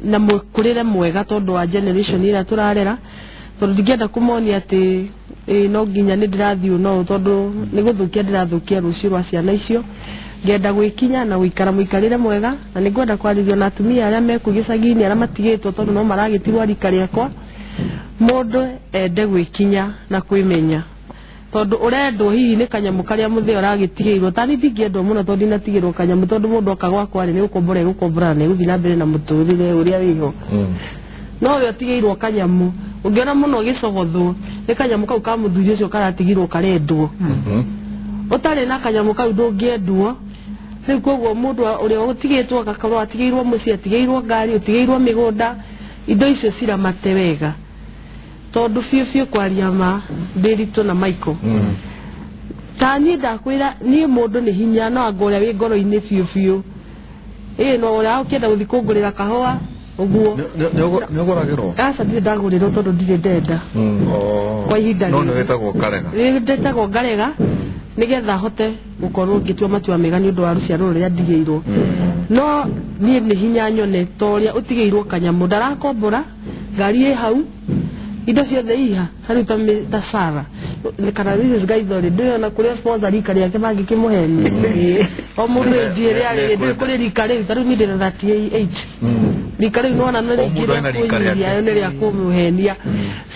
Speaker 4: na mukurire mwega tondu wa generation ira turarera tondu ndigenda kumonia ati no nginya ni ndirathio no tondu ni guthukia ndirathukia rucio rwa ciana icio ngenda gwikinya na guikara muikarire mwega na ni ngwenda kwarithio na atumia aria mekugicagi-ini aria matigitwo tondu no maragitirwo rika riakwa mundu ende gwikinya na kwimenya tondu urendwo hihi ni kanyamu karia muthee uragitigirwo tani ndingiendwo muno tondu ndinatigirwo kanyamu tondu mundu oka gwakwa ni gukombora ni guthii na mbere na muturire uria wiho no we otigirwo kanyamu ungiona muno gicogothwo ni kanyamu kau ka muthuri ucio karatigirwo karendwo utari na kanyamu kau ndungiendwo riu koguo mundu uria utigitwo agakorwo atigirwo mucii atigirwo ngari utigirwo migunda indo icio ciramate wega tondu fiu kwaria ma Ndiritu na Michael tani ndakwira ni mundu ni hinya no angoria wi ngoro-ini fiu no ura ukienda guthikungurira kahua uguo
Speaker 2: ni uguragirwo
Speaker 4: asa ndi ndagurirwo tondu ndire ndenda kwa ihinda
Speaker 2: no wetagwo Karega
Speaker 4: ndetagwo Ngarega nigetha hote gukorwo ngitua matua mega ni undu wa ruciaro ruria ndigirwo no ni hinya nyone toria utigirwo kanyamu ndarakombora ngari hau indo ciothe iha haruta ta Sara kana Mrs Gaithori ndio na kuria sponsor rikari yake bangi kimuheni o mundu njire ari ndi kuri rikari taru ni ndira 38 rikari no na nari kira ni ria kumuhenia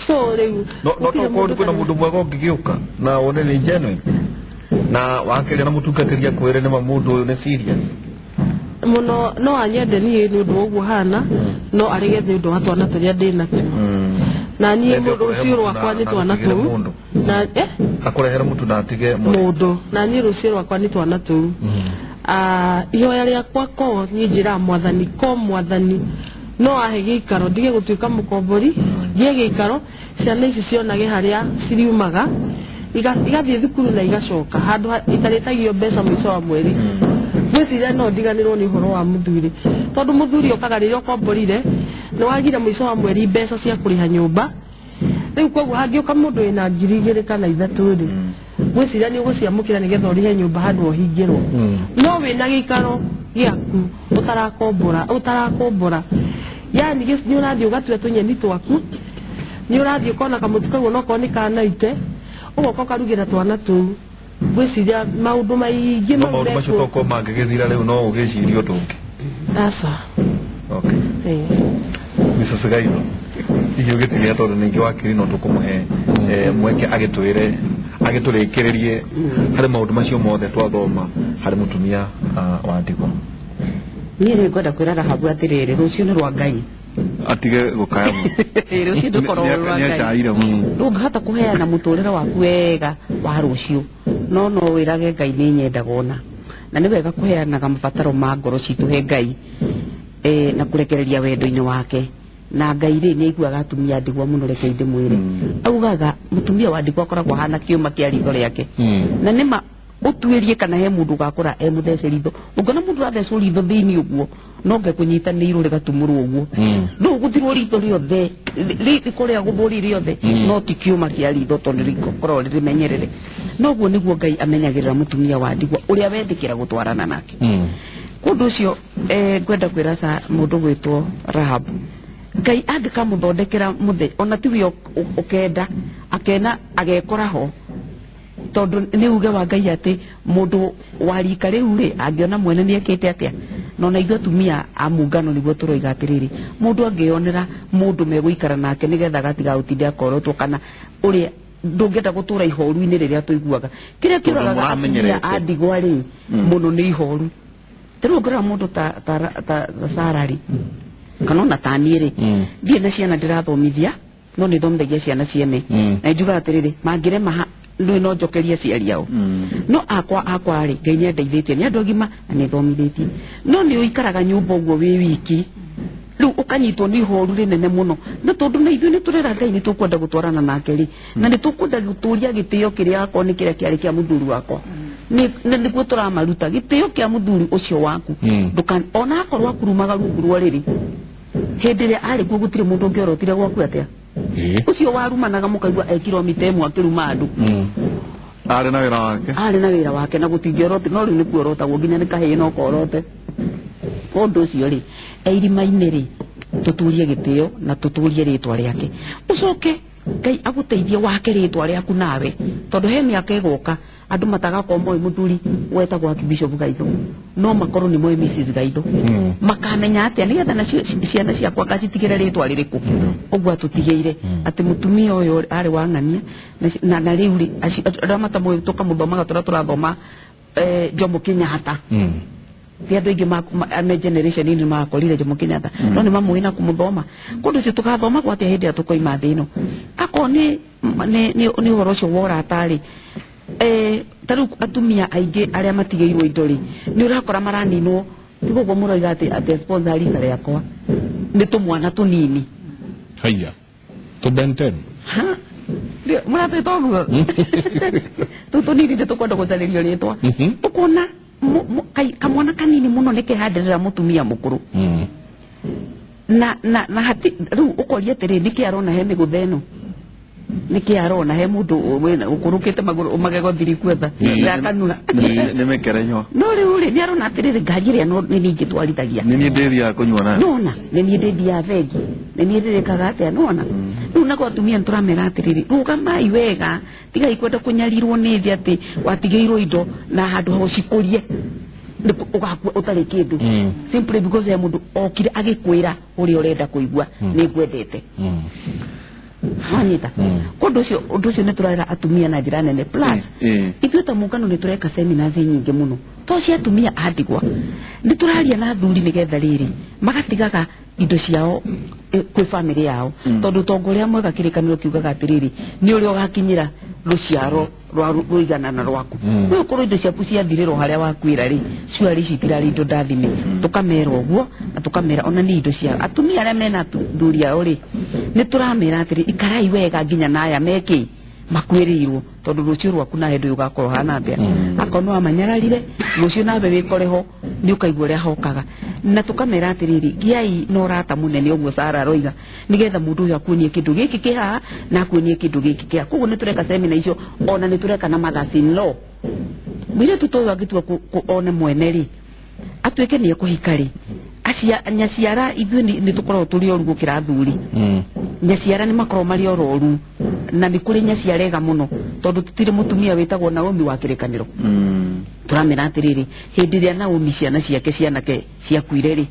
Speaker 4: so riu
Speaker 2: no to kuna mundu mwega ungigiuka na one ni genuine na wakiri na mutungatiri akwire ni mundu uyu ni serious
Speaker 4: muno no anyende ni undu uguo hana no arigethe undu watwana turia ndina tu na ni mundu ucio rwakwa ni twana tu na
Speaker 2: akurehera mutu na atige
Speaker 4: mundu na ni rucio rwakwa ni twana tu ihoya riakwa ko ni njira mwathani ko mwathani no ahe giikaro ndige gutuika mukombori ngie giikaro ciana ici cionage haria ciriumaga igathie thukuru na igacoka handu itaritagio mbeca mwico wa mweri gwiciria no ndiganirwo ni uhoro wa muthuri tondu muthuri okagaririo komborire ni wagire mwico wa mweri mbeca cia kuriha nyumba riu koguo hangioka mundu ina 2,000 kana 3 ri gwiciria ni uguciamukira nigetha urihe nyumba handu ohingirwo no wina giikaro giaku utarakombora yani ni urathie ugatua tunyeni twaku ni urathie ukona kamutu kau no koni kanaite ugoka karugira twana tu gwiciria maundu maingi
Speaker 2: maundu macio toko mangigithira riu no ugicirio tungi
Speaker 4: asa
Speaker 2: okay Mrs Gaitho iyo gitiria tondu ningi wakiri no tukumuhe mweke agitwire agiturekererie hari maundu macio mothe twathoma hari mutumia wa ndigwa
Speaker 3: niĩ nĩ ngwenda kwĩra Rahabu atĩrĩrĩ rũciũ nĩ rwa Ngai
Speaker 2: atige gukaya mu
Speaker 3: rũciũ ndũkorwo rwa Ngai ndũngĩhota kũheana mũtũrĩre waku wega wa rũciũ no wĩrage Ngai nĩ nyendaga ona na nĩ wega kũheanaga mabataro ma ngoro citũ he Ngai na kũrekereria wendo-inĩ wake na Ngai rĩ nĩ aiguaga atumia ndigwa mũno reke ndĩmwĩre augaga mũtumia wa ndigwa akoragwo hana kĩũma kĩa ritho rĩake na nĩma utuĩrie kana he mũndũ gakora mũthece ritho ũngona mũndũ athecwo ritho thĩinĩ ũguo no ngekũnyitanĩirwo rĩgatumũrwo ũguo no gũthirwo ritho rĩothe rĩkũrĩa gũthũri rĩothe no ti kĩũma kĩa ritho tondũ rĩkorwo rĩmenyerere no guo nĩguo Ngai amenyagĩrĩra mũtumia wa ndigwa ũrĩa wendĩkĩra gũtwarana nake kũndũ ũcio ngwenda kwĩra mũndũ gwĩtwo Rahabu Ngai angĩkamũthondekera mũthenya ona tiwe ũkenda akena agekora ho tondu nĩ uge wa Ngai atĩ mũndũ wa rika rĩu rĩ angĩona mwene nĩ ekĩte atĩa no na ithuĩ atumia a mũngano nĩguo tũroiga atĩrĩrĩ mũndũ angĩonera mũndũ megũikara nake nĩgetha gatiga gũtinda akorotwo kana ũrĩa ndũngĩenda gũtũra ihoru-inĩ rĩrĩa tũiguaga kĩrĩa kĩroraga atumia a ndigwa rĩ mũno nĩ ihoru rĩu ngora mũndũ ta Sarah kana ona ta niĩ rĩ ndirĩ na ciana ndĩrathomithia no nĩ thomithagia ciana ciene na njugaga atĩrĩrĩ mangĩrema no njokeria ciari yao no akwa rĩ Ngai nĩ andeithĩtie nĩ andũ agima na nĩ thomithĩtie no nĩ ũikaraga nyũmba ũguo wĩ wiki rĩu ũkanyitwo nĩ ihoru rĩnene mũno na tondũ na ithuĩ nĩ tũrera Ngai nĩ tũkwenda gũtwarana nake rĩ na nĩ tũkwenda gũtũria gĩtĩo kĩrĩa akorwo nĩ kĩrĩa kĩarĩ kĩa mũthuri wakwa nĩguo tũramaruta gĩtĩo kĩa mũthuri ũcio waku ona akorwo akurumaga rungu rwa rĩrĩ hĩndĩ ĩrĩa arĩ kuo gũtirĩ mũndũ ũngĩorotire gwaku atĩa ucio warumanaga mũkaigua kilomita ĩmwe akĩruma andũ
Speaker 2: arĩ na wĩra wake na gũtingĩorota no rĩu nĩ kuorotagwo nginya nĩ kahĩĩ no korote ũndũ ũcio rĩ irima-inĩ rĩ tũtũrie gĩtĩo na tũtũrie rĩtwa rĩake ũcoke Ngai agũteithie wake rĩtwa rĩaku nawe tondũ he mĩaka ĩgoka andũ matagakorwo moĩ mũthuri wetagwo Archbishop Gaitho no makorwo nĩ moĩ Mrs Gaitho makamenya atĩa nĩgetha na ciana ciakwa ngacitigĩre rĩtwa rĩrĩkũ ũguo atũtigĩire atĩ mũtumia ũyũ arĩ wa ng'ania na rĩu rĩ arĩa matamũĩ tũkamũthomaga tũrĩa tũrathoma Jomo Kenyatta ti andũ aingĩ me generation nĩ makorire Jomo Kenyatta no nĩ mamũĩ na kũmũthoma kũndũ ũcio tũgathoma gwatia hĩndĩ ĩrĩa tũkoima thĩ ĩno akorwo nĩ ũhoro ũcio wora atarĩ tarĩu atumia aingĩ arĩa matigĩirwo indo rĩ nĩ ũrakora maraninwo tiguo mũroiga atĩ sponsor rika rĩakwa nĩ tũmwana tũnini
Speaker 1: haya tũbenten
Speaker 3: mũratwĩta ũguo tũnini nĩ tũkwenda gũcarĩrio rĩtwa ũkona kamwana kanini mũno nĩ kĩhandĩrĩra mũtumia mũkũrũ na hati rĩu ũkoria atĩrĩ nĩkĩ arona he mĩgũtha ĩno nĩkĩ arona he mũndũ ũkũrũkĩte magego thiri kwetha yakanura
Speaker 2: nĩ mĩkerenyo
Speaker 3: no rĩu rĩ nĩ arona atĩrĩrĩ ngari ĩrĩa nĩ niĩ ingĩtwarithagia
Speaker 2: nĩ niĩ ndĩthiaga kũnyua nayo
Speaker 3: nona nĩ niĩ ndĩthiaga bengi nĩ niĩ ndĩrĩkaga atĩa nona rĩu nako atumia nĩ tũramera atĩrĩrĩ rũgamai wega tigai kwenda kũnyarirwo nĩ thĩ atĩ watigĩirwo indo na handũ ho cikũrie ũgakua ũtarĩ kĩndũ simply because ya mũndũ okire agĩkwĩra ũrĩa ũrenda kũigua nĩ ngwendete hanyita kũndũ ũcio nĩ tũrera atumia na njĩra nene plus ithuĩ ta mũngano nĩ tũreka seminars nyingĩ mũno to cia atumia a ndigwa nĩ tũraria na athuri nĩgetha rĩrĩ magatigaga indo ciao kwĩ family yao tondũ tongo ũrĩa mwega kĩrĩkanĩro kiugaga atĩrĩrĩ nĩ ũrĩa ũgakinyĩra rũciaro rũiganana rwaku nĩ ũkorwo indo ciaku ciathirĩrwo harĩa wakwĩra rĩ ciarĩ ici itirarĩ indo ndathime tũkamera ũguo na tũkamera ona nĩ indo ciao atumia arĩa mena athuri ao rĩ nĩ tũramera atĩrĩ ikarai wega nginya naya mekĩ makwĩrĩirwo tondũ rũciũ rwaku na hĩndĩ ũgakorwo hana atĩa akorwo no amanyararire rũciũ nawe wĩkore ho nĩ ũkaigua ũrĩa hokaga na tũkamera atĩrĩrĩ giai no rata mũnene ũguo Sarah aroiga nĩgetha mũndũ ũyũ akuonie kĩndũ gĩkĩ kĩ haha na akuonie kĩndũ gĩkĩ kĩa koguo nĩ tũreka seminar icio ona nĩ tũreka na mothers in law mũirĩtu ta ũyũ angĩtua one mwene rĩ atuĩke nĩ ekũhika rĩ nyaciara ithuĩ nĩ tũkoragwo tũrĩ oru gũkĩra athuri nyaciara nĩ makoragwo marĩ ororu na nĩ kũrĩ nyaciara ega mũno tondũ tũtirĩ mũtumia wĩtagwo Naomi wa kĩrĩkanĩro tũramera atĩrĩrĩ hĩndĩ ĩrĩa Naomi ciana ciake cianake ciakuire rĩ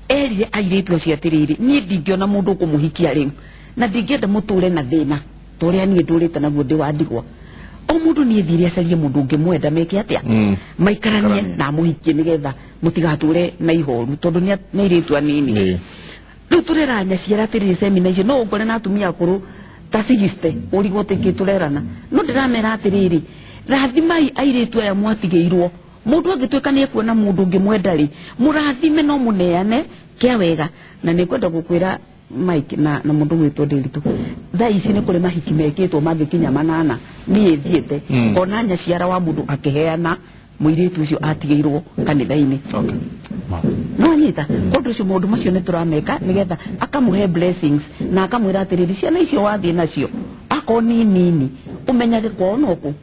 Speaker 3: erire airĩtu acio atĩrĩrĩ niĩ ndingĩona mũndũ ũkũmũhikia rĩu na ndingĩenda mũtũre na thĩna ta ũrĩa niĩ ndũrĩte naguo ndĩ wa ndigwa o mundu ni ethire acarie mundu ungi mwenda meke atia maikaranie na muhikie nigetha mutigature na ihoru tondu ni iritu anini riu turera nyaciara atiri semina icio no ngore na atumia akuru ta 60 urigote turerana no ndiramera atiriri rathimai airitu aya mwatigeirwo mundu angituika ni ekuona mundu ungi mwenda ri murathime no muneane kia wega na nikwenda gukwira Mike na mundu gwitwo Ndiritu thaa ici ni kuri mahiki mekitwo mangikinya 8 ni ethiete ona nyaciara wa mundu akiheana muiritu ucio atigeirwo kanitha-ini no nyita kundu ucio mundu macio ni turameka nigetha akamuhe blessings na akamwira atiriri ciana icio wathie nacio akoni nini umenyage kwao no guku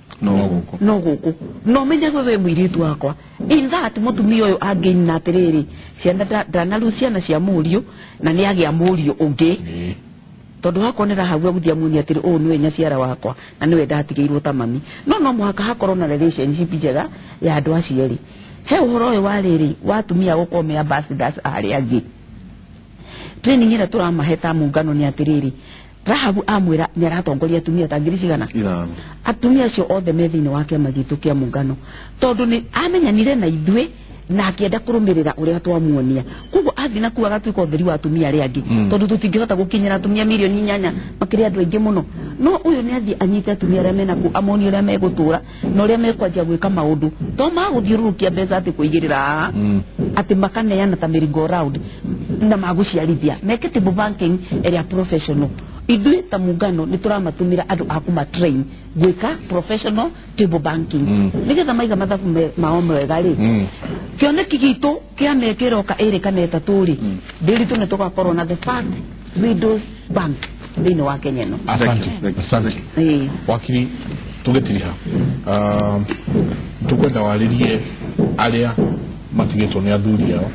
Speaker 3: no menyage we muiritu wakwa in that mutumia uyu angina atiriri ciana ndanarucia na cia murio na ni agia murio ungi tondu hakonera hau guthia muni atiri o niwe nyaciara wakwa na niwe ndatigeirwo ta mami no muhaka hakorwo na relationship njega ya andu acieri he uhoro uyu wa riri watumia gukomea ambassadors ari angi training ira turamaheta mungano ni atiriri Rahabu amwira nyaratongoria atumia tangiricigana atumia cio othe methini wake magitu kia mungano tondu ni amenyanire na ithwe na akienda kurumirira uria twamuonia kugo athina kuwa gatwika utheri wa atumia ari angi tondu tutingihota gukinyira atumia milioni 8 makiri andu aingi muno no uyu ni athi anyite atumia aria menaku amoni uria megutura na uria mekwanjia gwika maundu to maguthiurukia mbeca ati kuigirira ati makaneana ta merry-go round na maguciarithia meke table banking area professional idwe ta mungano ni turamatumira andu akuma train gwika professional table banking nigetha maiga mathabu mao mwega ri kioneki gitu kia mekeroka ere kana etaturi Ndiritu ne tugakorwo na the first widows bank thini wa Kenya no.
Speaker 1: Asante wakiri tugetiriha tukwenda waririe aria matigetwo ni athuri ao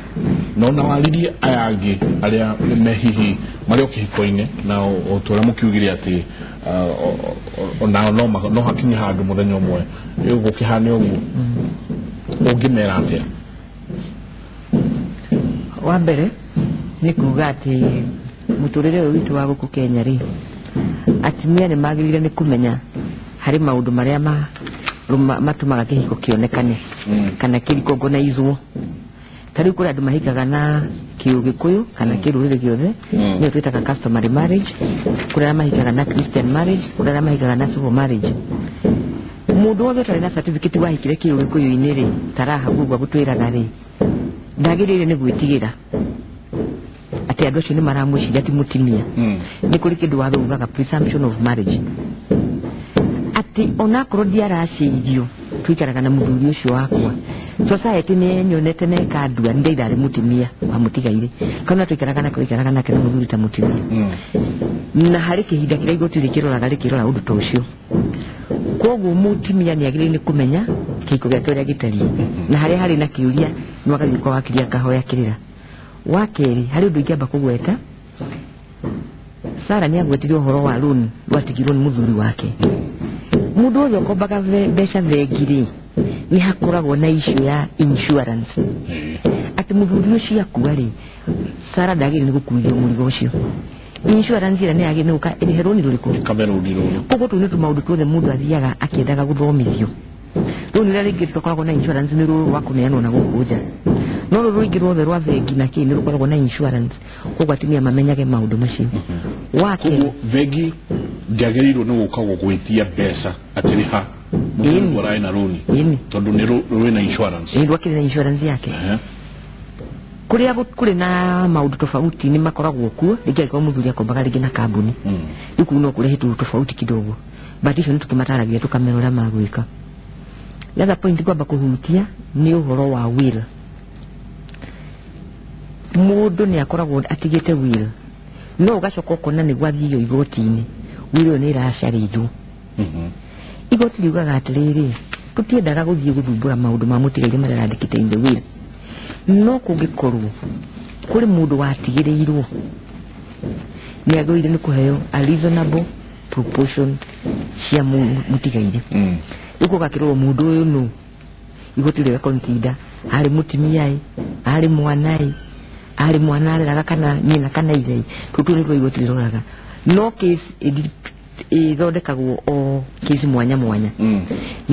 Speaker 1: no na waririe aya angi aria mehihi mari okihiko-ine na otura mukiugire ati ona no hakinya handu muthenya umwe gukihane uguo ungimera atia
Speaker 5: wa mbere ni kuga ati muturire witu wa guku Kenya ri atimia ni magirire ni kumenya hari maundu maria matumaga kihiko kionekane kana kiriko na izwo tari kuri andu mahikaga na kiugikuyu kana kirurire giothe ni twitaga customary marriage kuri mahikaga na Christian marriage kuri mahikaga na civil marriage mundu wothe tari na certificate wa hikire kiugikuyu iniri taraha gugwa gutwiraga ri ndagirire ni gwitigira ati andu acio ni maramwiciria ti mutimia ni kuri kindu wathugaga presumption of marriage ati ona korwo ndiaraciirio twikaraga na muthuri ucio wakwa society ni nyonete ne kadua ndeithari mutimia wa mutigaire kana twikaraga na kwikaraga na kena muthuri ta mutimia na hari kihinda kiria igoti rikiroraga rikirora undu ta ucio koguo mutimia ni agire ni kumenya kiko gya toria gitari na hari na kiuria nwagathi kwa wakiria kahoya kirira wakeri hari undu ingamba kugweta Sara ni agwetirio horo wa loan rwatigirwo ni muthuri wake mundu uyo kombaga mbeca thengiri ni hakoragwo na issue ya insurance ati muthuri ucio akuari Sara ndagire ni gukuithio murigo ucio insurance ira ni agire ni uka ni heroni ruriku
Speaker 1: kameruni ruru
Speaker 5: kogo tu ni tumaundu tuothe mundu athiaga akiendaga guthomithio runi rĩa rĩngĩ tũkoragwo na insurance nĩ rũrũ rwa kũneanwo na gũkũ nja no rũrũ rũingĩ ruothe rwa vengi na kĩĩ nĩ rũkoragwo na insurance koguo atumia mamenyage maũndũ macio wake
Speaker 1: vengi ndĩagĩrĩirwo nĩ gũka gũgwĩtia mbeca atĩrĩha mũndũ ũraĩ na rũni tondũ nĩ rũrĩ na insurance
Speaker 5: rwakĩrĩ na insurance yake kuria kuri na maundu tofauti ni makoragwo kuo ningĩ mũthuri akombaga rĩngĩ na kambuni iku no kure hitu tofauti kidogo but icio nĩ tukimataragia tukamerora magwĩka Yaza point kwamba kuhutia ni uhoro wa will. Mundu ni akoragwo atigite will. No ugacoka ukona ni gwathio igoti-ini. Will ni racaritwo. Igoti liugaga atiriri tutiendaga guthie guthumbura maundu ma mutigaire maria randikite in the will. No kungikorwo kuri mundu watigirirwo ni agoire ni kuheo a reasonable proportion cia mutigaire. Uko gakirwo mundu uyu no igoti rya consider hari mutimia hari mwanai kana nyina kana ithei tutu ni rwo igoti riroraga no case ithondekagwo o kisi mwanya mwanya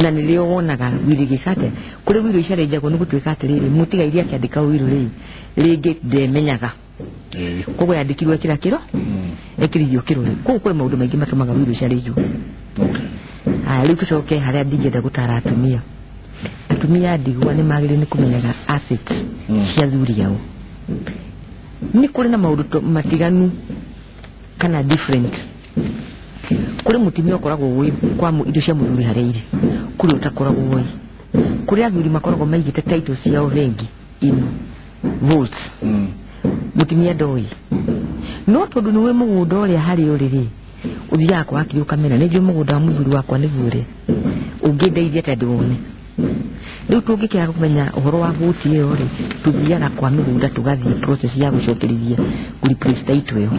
Speaker 5: na nilio wonaga wili gikate kuri wili icare jago ni gutwika atiriri mutiga iria kiandika wili ringi ndemenyaga kogo yandikirwe kira kiro ekiriyo kiro ko kuri maundu maingi matumaga wili icare ju riu tucoke haria ndingenda gutara atumia ndigwa ni magire ni kumenyaga assets cia thuri yao ni kuri na maundu matiganu kana different kuri mutimio koragwo wi kwa indo cia muthuri hareire kuri utakoragwo wi kuri athuri makoragwo maigite title ciao vengi in votes mutimia ndoi no tondu ni we mugunda uria hari uriri uthia kwa akiri ukamena ni ndio mugunda wa muthuri wakwa ni vure ungindeithia ta ndiwone riu tungikira kumenya uhoro wa vote iyo ri tuthiaga kwa migunda tugathie process ya gucokerithia kuri place title iyo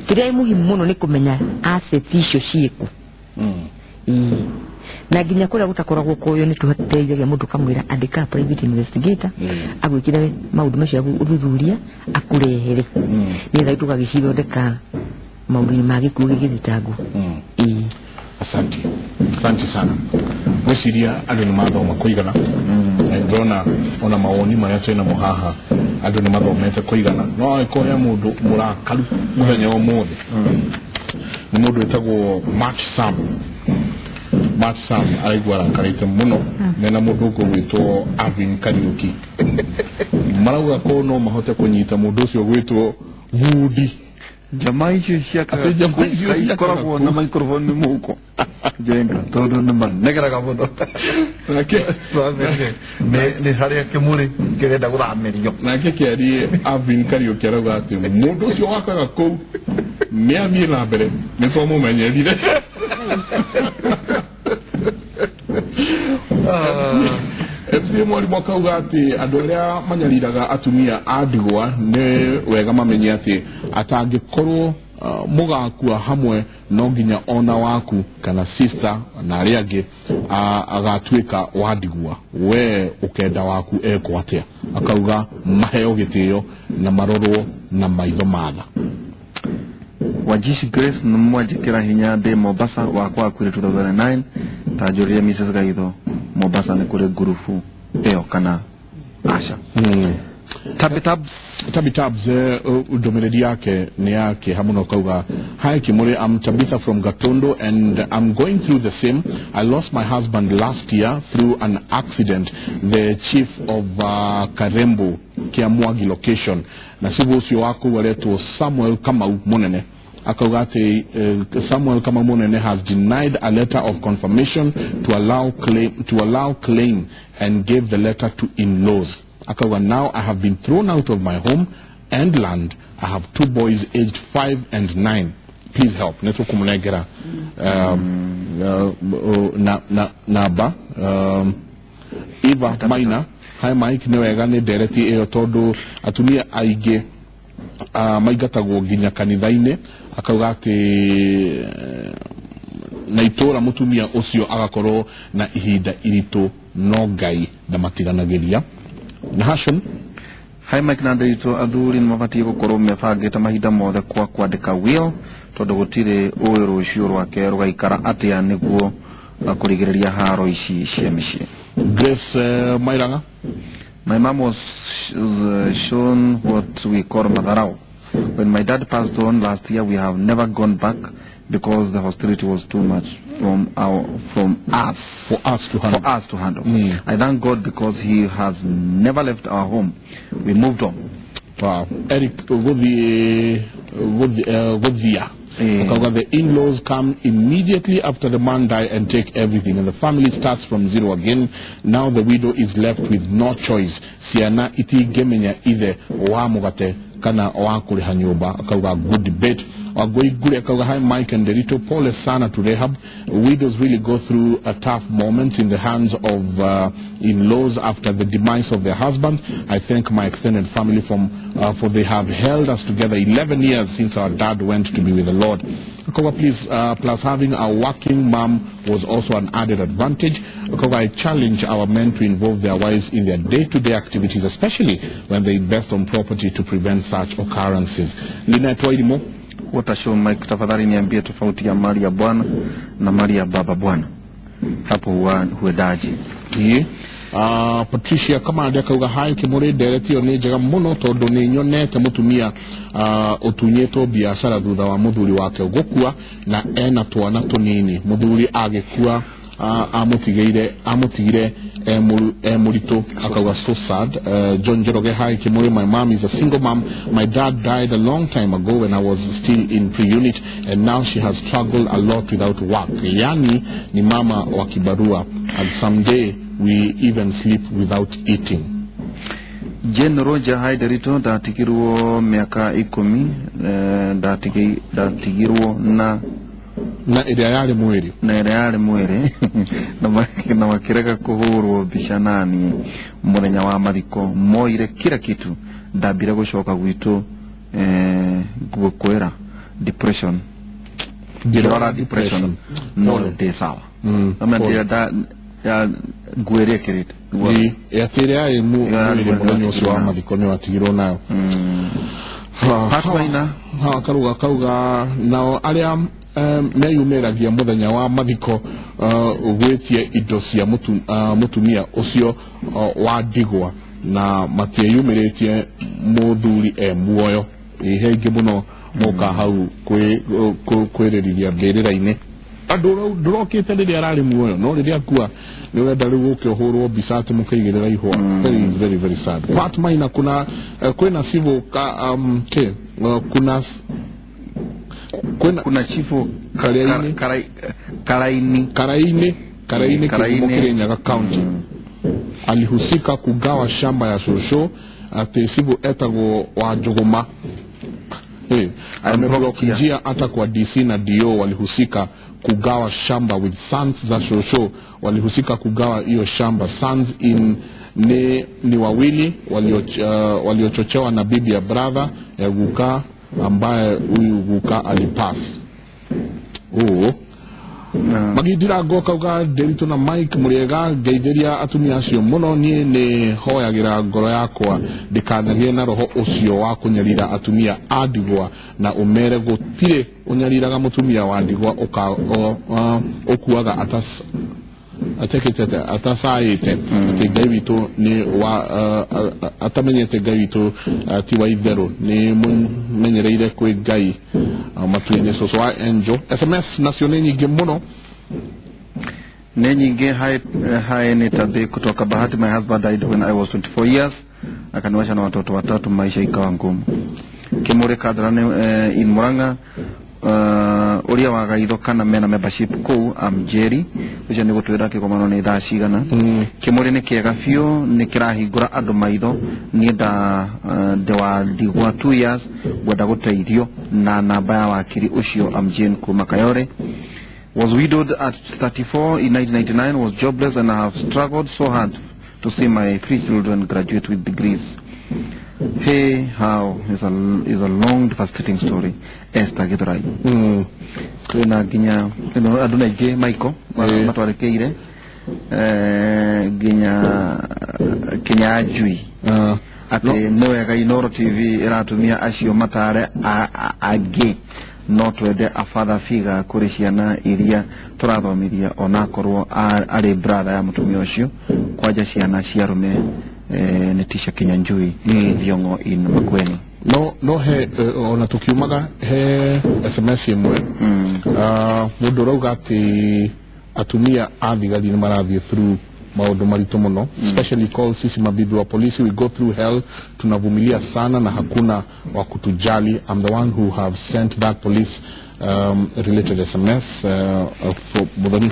Speaker 5: kiria muhimu muno ni kumenya asset icio ciiku na nginya kuria gutakoragwo koyo ni tuhateithagia mundu kamwira andika private investigator agwikire maundu macio uthuthuria akurehere ni thai tugagicithondeka maundu magikuo gigithitangu
Speaker 1: asante sana mwesiria andu ni mathoma kuigana ndona ona mawoni maria twina muhaha andu ni mathomete kuigana no ikoya mundu murakaru muthenya omothe ni mundu etagwo Matt Sam aigwa rakarite muno nena mundu gwitwo Avin Kariuki marauga ko no mahote kunyita mundu ucio gwitwo Woody
Speaker 2: jamaa icio ciakaga ikoragwo na microphone muko jenga tondu nĩ manegeraga mũno nĩ harĩa kĩmũrĩ kĩrenda gũthamĩrio
Speaker 1: nake kĩarie Avin Kariuki arauga atĩ mũndũ ũcio wakaga kũu nĩathiĩ na mbere nĩtwamũmenyerire MC Mwalimu akauga ati andu aria manyariraga atumia a ndigwa ni wega mamenye ati atangikorwo mugakua hamwe no nginya ona waku kana sister na aria angi agatuika wa ndigwa we ukenda waku ekwatia akauga maheo gitio na marorwo na maitho matha
Speaker 2: Wajishi Grace numwajikira hinya de Mombasa wakwa kuri 2009 tajuria Mrs. Gaitho Mombasa ni kuri gurufu eo kana Asha Tabitabs udomeredi yake ni yake hamuno kauga hi Kimuri, I'm Tabitha from Gatondo and I'm going through the same. I lost my husband last year through an accident, the chief of Karembo Kiamwagi location na sibu usio wako waleto Samuel Kamau Munene akawate Samuel Kamau Munene has denied a letter of confirmation to allow claim and gave the letter to in-laws. Akawa, now I have been thrown out of my home and land. I have 2 boys aged 5 and 9. Please help. Neto kumunegera naba Eva Maina hai Mike newega ni dereti eyo tondu atumia aige maigatagwo nginya kanitha-ini akauga ati na itora mutumia ucio agakorwo na ihinda iritu no Ngai ndamatiganagiria na Hashon hai Mike na ndeito athuri nĩmabatie gũkorwo mebangĩte mahinda mothe kwa kwandĩka will tondu gutire ũĩ rũciũ rwake rũgaikara atĩa nĩguo kũrigĩrĩria haro ici cia mĩciĩ.
Speaker 1: Grace Mairanga,
Speaker 2: my mom was shown what we call Madarao. When my dad passed on last year, we have never gone back because the hostility was too much for us to handle. I thank God because He has never left our home. We moved on.
Speaker 1: Wow. Eric Godia. The in-laws come immediately after the man died and take everything, and the family starts from zero again. Now the widow is left with no choice. Siana iti gemenya either wa mugate kana wa kuriha nyumba. Akauga good debate. Wagoi gure akauga hi Mike and Derito. Pole sana to Rehab. Widows really go through a tough moment in the hands of in-laws after the demise of their husband. I thank my extended family for they have held us together 11 years since our dad went to be with the Lord. Plus having a working mom was also an added advantage. I challenge our men to involve their wives in their day-to-day activities, especially when they invest on property to prevent such occurrences. Lina Twaidimo,
Speaker 2: Watashow Mike, tafadhali niambie tofauti ya mali ya bwana na mali ya baba bwana. Hapo huedaje?
Speaker 1: Patricia kama adekauga hai Kimuri nderetio ni njega muno tondu ni nyonete mutumia utunyeto biashara thutha wa muthuri wake gukua na ena twana tunini. Muthuri agikua amutigire murito akauga so sad. John Jeroge hai Kimuri, my mom is a single mom. My dad died a long time ago when I was still in pre-unit, and now she has struggled a lot without work. Yani ni mama wa kibarua, and someday we even sleep without eating.
Speaker 2: Jen Roja hai Derito datikirwo miaka 10 datikirwo na
Speaker 1: iria yari mwiri
Speaker 2: na makireka kuhurwo bishanani murenya wa mariko moire kila kitu ndabira gushoka gwitu gukwera depression no de sawa amandira da ya gwere kirite
Speaker 1: ni yatiria imu murenyo wa mariko ni watigirwo nayo
Speaker 2: hatwaina
Speaker 1: karuga kauga nao aria meyumeragia muthenya wa mathiko gwetie indo cia mutumia ucio wa ndigwa na matiyumiretie muthuri muoyo ihenge muno moka hau kwiririria mbirira-ini andu ndurokite riria arari muoyo no riria akua ni wenda riu ukihurwo bisati mukaigirira ihwa. Very very sad. Fatma ina kuna civil
Speaker 2: kuna chifu
Speaker 1: Karaini Kirinyaga County alihusika kugawa shamba ya shosho ati sibu etagwo wa Njuguma. Amerokia hata kwa DC na DO walihusika kugawa shamba with sons za shosho, walihusika kugawa hiyo shamba. Sons ni wawili waliochochewa na bibi ya brother ya Guka ambaye huyu Guka alipass. Magidira goka Derito na Mike Muriega geitheria atumia acio muno ni hoyagira ngoro yakwa ndikanagie na roho ucio wa kunyarira atumia adigwa na umere gutire unyariraga mutumia wa ndigwa okuaga atasaite Ngai witu ni atamenyete Ngai witu ti wa itheru ni menyereire kwi Ngai matuine soso wa enjo. SMS nacione nyingi muno
Speaker 2: ne nyingi hai ni tabe kutoka Bahati. My husband died when I was 24 years. Akaniwacha na watoto watatu, maisha ikawa ngumu. Kimure Kadrane in Muranga uria wagaitho kana mena membership ku Jerry ucio ni gutwira kikomano ni thaa cigana. Kimuri ni kiega biu ni kirahingura andu maitho ni wa ndigwa 2 years gwenda guteithio na namba ya wakiri ucio Amjen kuma Kayore. Was widowed at 34 in 1999, was jobless, and I have struggled so hard to see my 3 children graduate with degrees. Hey, how is a long devastating story. Esther Githurai. Kuna ginya aduna je Michael matwarekeire ginya Kenya ajui ati no ya Inoro TV iratumia acio matare age no twende a father figure kuri ciana iria turathomiria onakorwo ari brother ya mutumia ucio kwaja ciana ciarume netisha Kenya njui thiongo in Makweni.
Speaker 1: No he ona tukiumaga he SMS imwe mundu rauga ati atumia athigari ni marathie through maundu maritu muno, especially call sisi mabibi wa polisi, we go through hell, tunavumilia sana na hakuna wa kutujali. I'm the one who have sent that police related SMS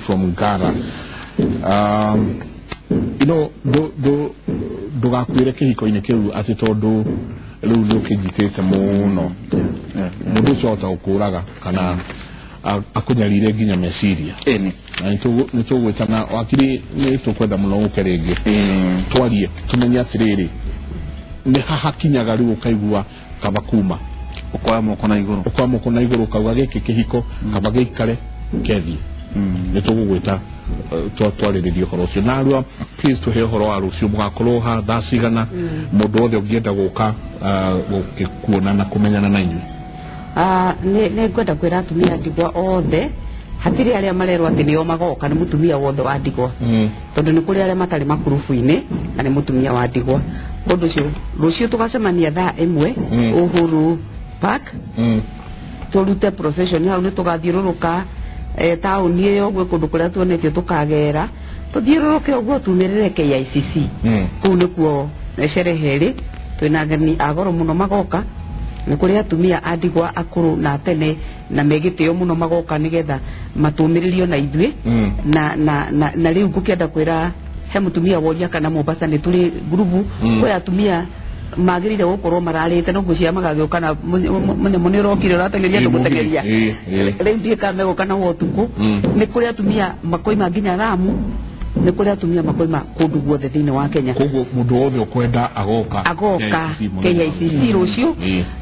Speaker 1: from Gara. You know, do gakwire kihiko ine kiu ati tondu riu ndukijitete muno mundu ucio ukuraga kana akunyarire nginya meciria ni tugwitana wakiri ni tukwenda muno ukerenge twarie tumenya atiriri ni hakinyaga riu ukaigua kabakuma ukwamo na iguru kauga giki kihiko kaba gikare kethi ni tugwita twariririo horo cio na rua please to hear horo aru cio mugakorwo ha thacigana mundu othe ungienda guka kuona na kumenyana na inyu
Speaker 3: ne kwenda kwira atumia ndigwa othe hatiri aria marerwo ati nio magoka ni mutumia wothe wa ndigwa tondu ni kuri aria matari makurufu-ini na ni mutumia wa ndigwa undu cio rucio tugacemania thaa 1 Uhuru Park turute procession hau ni tugathiururuka tauni iyo gwe kundu kuria tuonetio tukagera tuthiururuke uguo tumirire KICC kuu nikuo sherehe ri twina ageni agoro muno magoka ni kuri atumia andigwa akuru na tene na megitio muno magoka nigetha matumiririo na ithwe na riu ngukienda kwira he mutumia woria kana Mombasa ni tuli grupu kwa atumia magirire gukorwo mararite no gucia magagioka na munye rokire ratengeria tumutengeria riu ndika megoka na wotuku ni kuri atumia makoima nginya Ramu ni kuri atumia makoima kundu guothe thiini wa Kenya
Speaker 1: koguo mundu wothe ukwenda agoka KICC rucio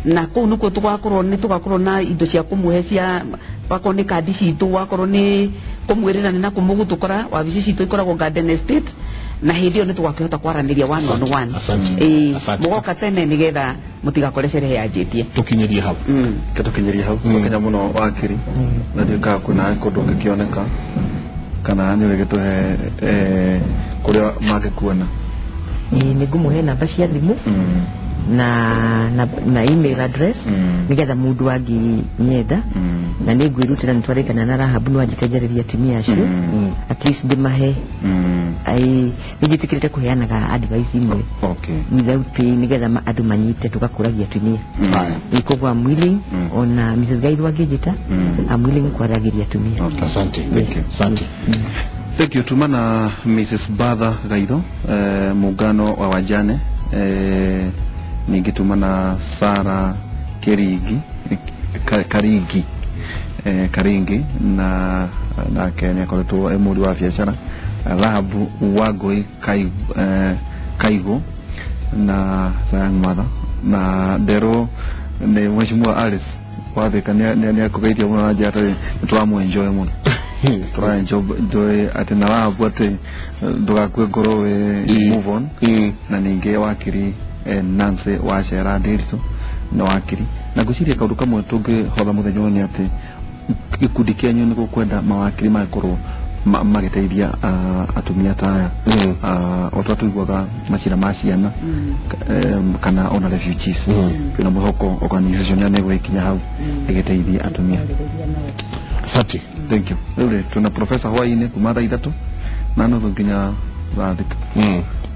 Speaker 1: na kuu nikuo tugakorwo na indo cia kumuhe cia wakorwo ni kandi citu wakorwo ni kumwirira ni na kumugutukora wabici citu ikoragwo Garden Estate na hindi yo ni tugakihota kwaraniria one on one mugoka tene nigetha mutigakore sherehe yajitie tukinyerie hau
Speaker 2: Kenya muno wakiri na ndika kuna kundu ngikioneka kana ni wegituhe kuria magikuona
Speaker 5: ni ngumuhe namba cia thimu na email address nigetha mundu wangi nyenda na ni ngwirutira nitwarikana na Rahabu no ajitejereria atumia acio at least ndimahe ai nijitikirite kuheanaga advice imwe without nigetha andu manyite tugakuragia atumia iko amwili ona Mrs. Gaidwa Gijita amwili kwaragiria atumia
Speaker 1: asante
Speaker 2: thank you tumana Mrs. Badha Gaidho muungano wa wajane ningitumana Sara Karingi na Kenya koleto emuri wa biashara Rahabu Wagoi Kaigo na Sayang Mother na Dero ne Mheshimiwa Alice wathika ni akugaitia muno na jata twamu enjoy muno try enjoy atena Rahabu ate ndugakwe ngorowe move on na ninge wakiri Nancy Wachera Ndirito na wakiri na guciria kaundu kamwe tungi hotha muthenyo ni ati ikundi kenyu ni gukwenda mawakiri makorwo magiteithia atumia taya otwatuigwaga macira ma ciana kana ona refugees kuna muhoko organization ya nego ikinya hau igiteithia atumia
Speaker 1: asante
Speaker 2: thank you rĩu tuna professor hwaine kuma thaa 3 na no nginya thaa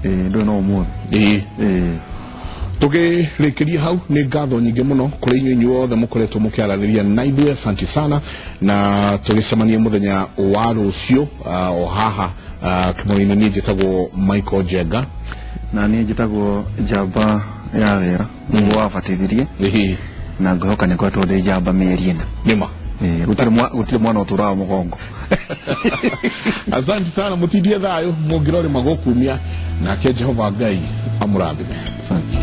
Speaker 2: 6 ndo no mu
Speaker 1: tugirikiria hau ni ngatho nyingi muno kuri inyuĩ othe mukoretwo mukiarariria na ithuĩ asante sana na tugicemania muthenya wa rucio o haha kimwe-inĩ ni njĩtagwo Michael Jenga
Speaker 2: na ni njĩtagwo Jamba ya wera nĩguo wabatithirie na ngohoka nĩ kwatwo ndĩ Jamba mĩeri ĩna
Speaker 1: nĩma
Speaker 2: gutire mwana uturawa mugongo
Speaker 1: asante sana mutindie thayo mungirore magokumia na ke Jehova Ngai amurathime asante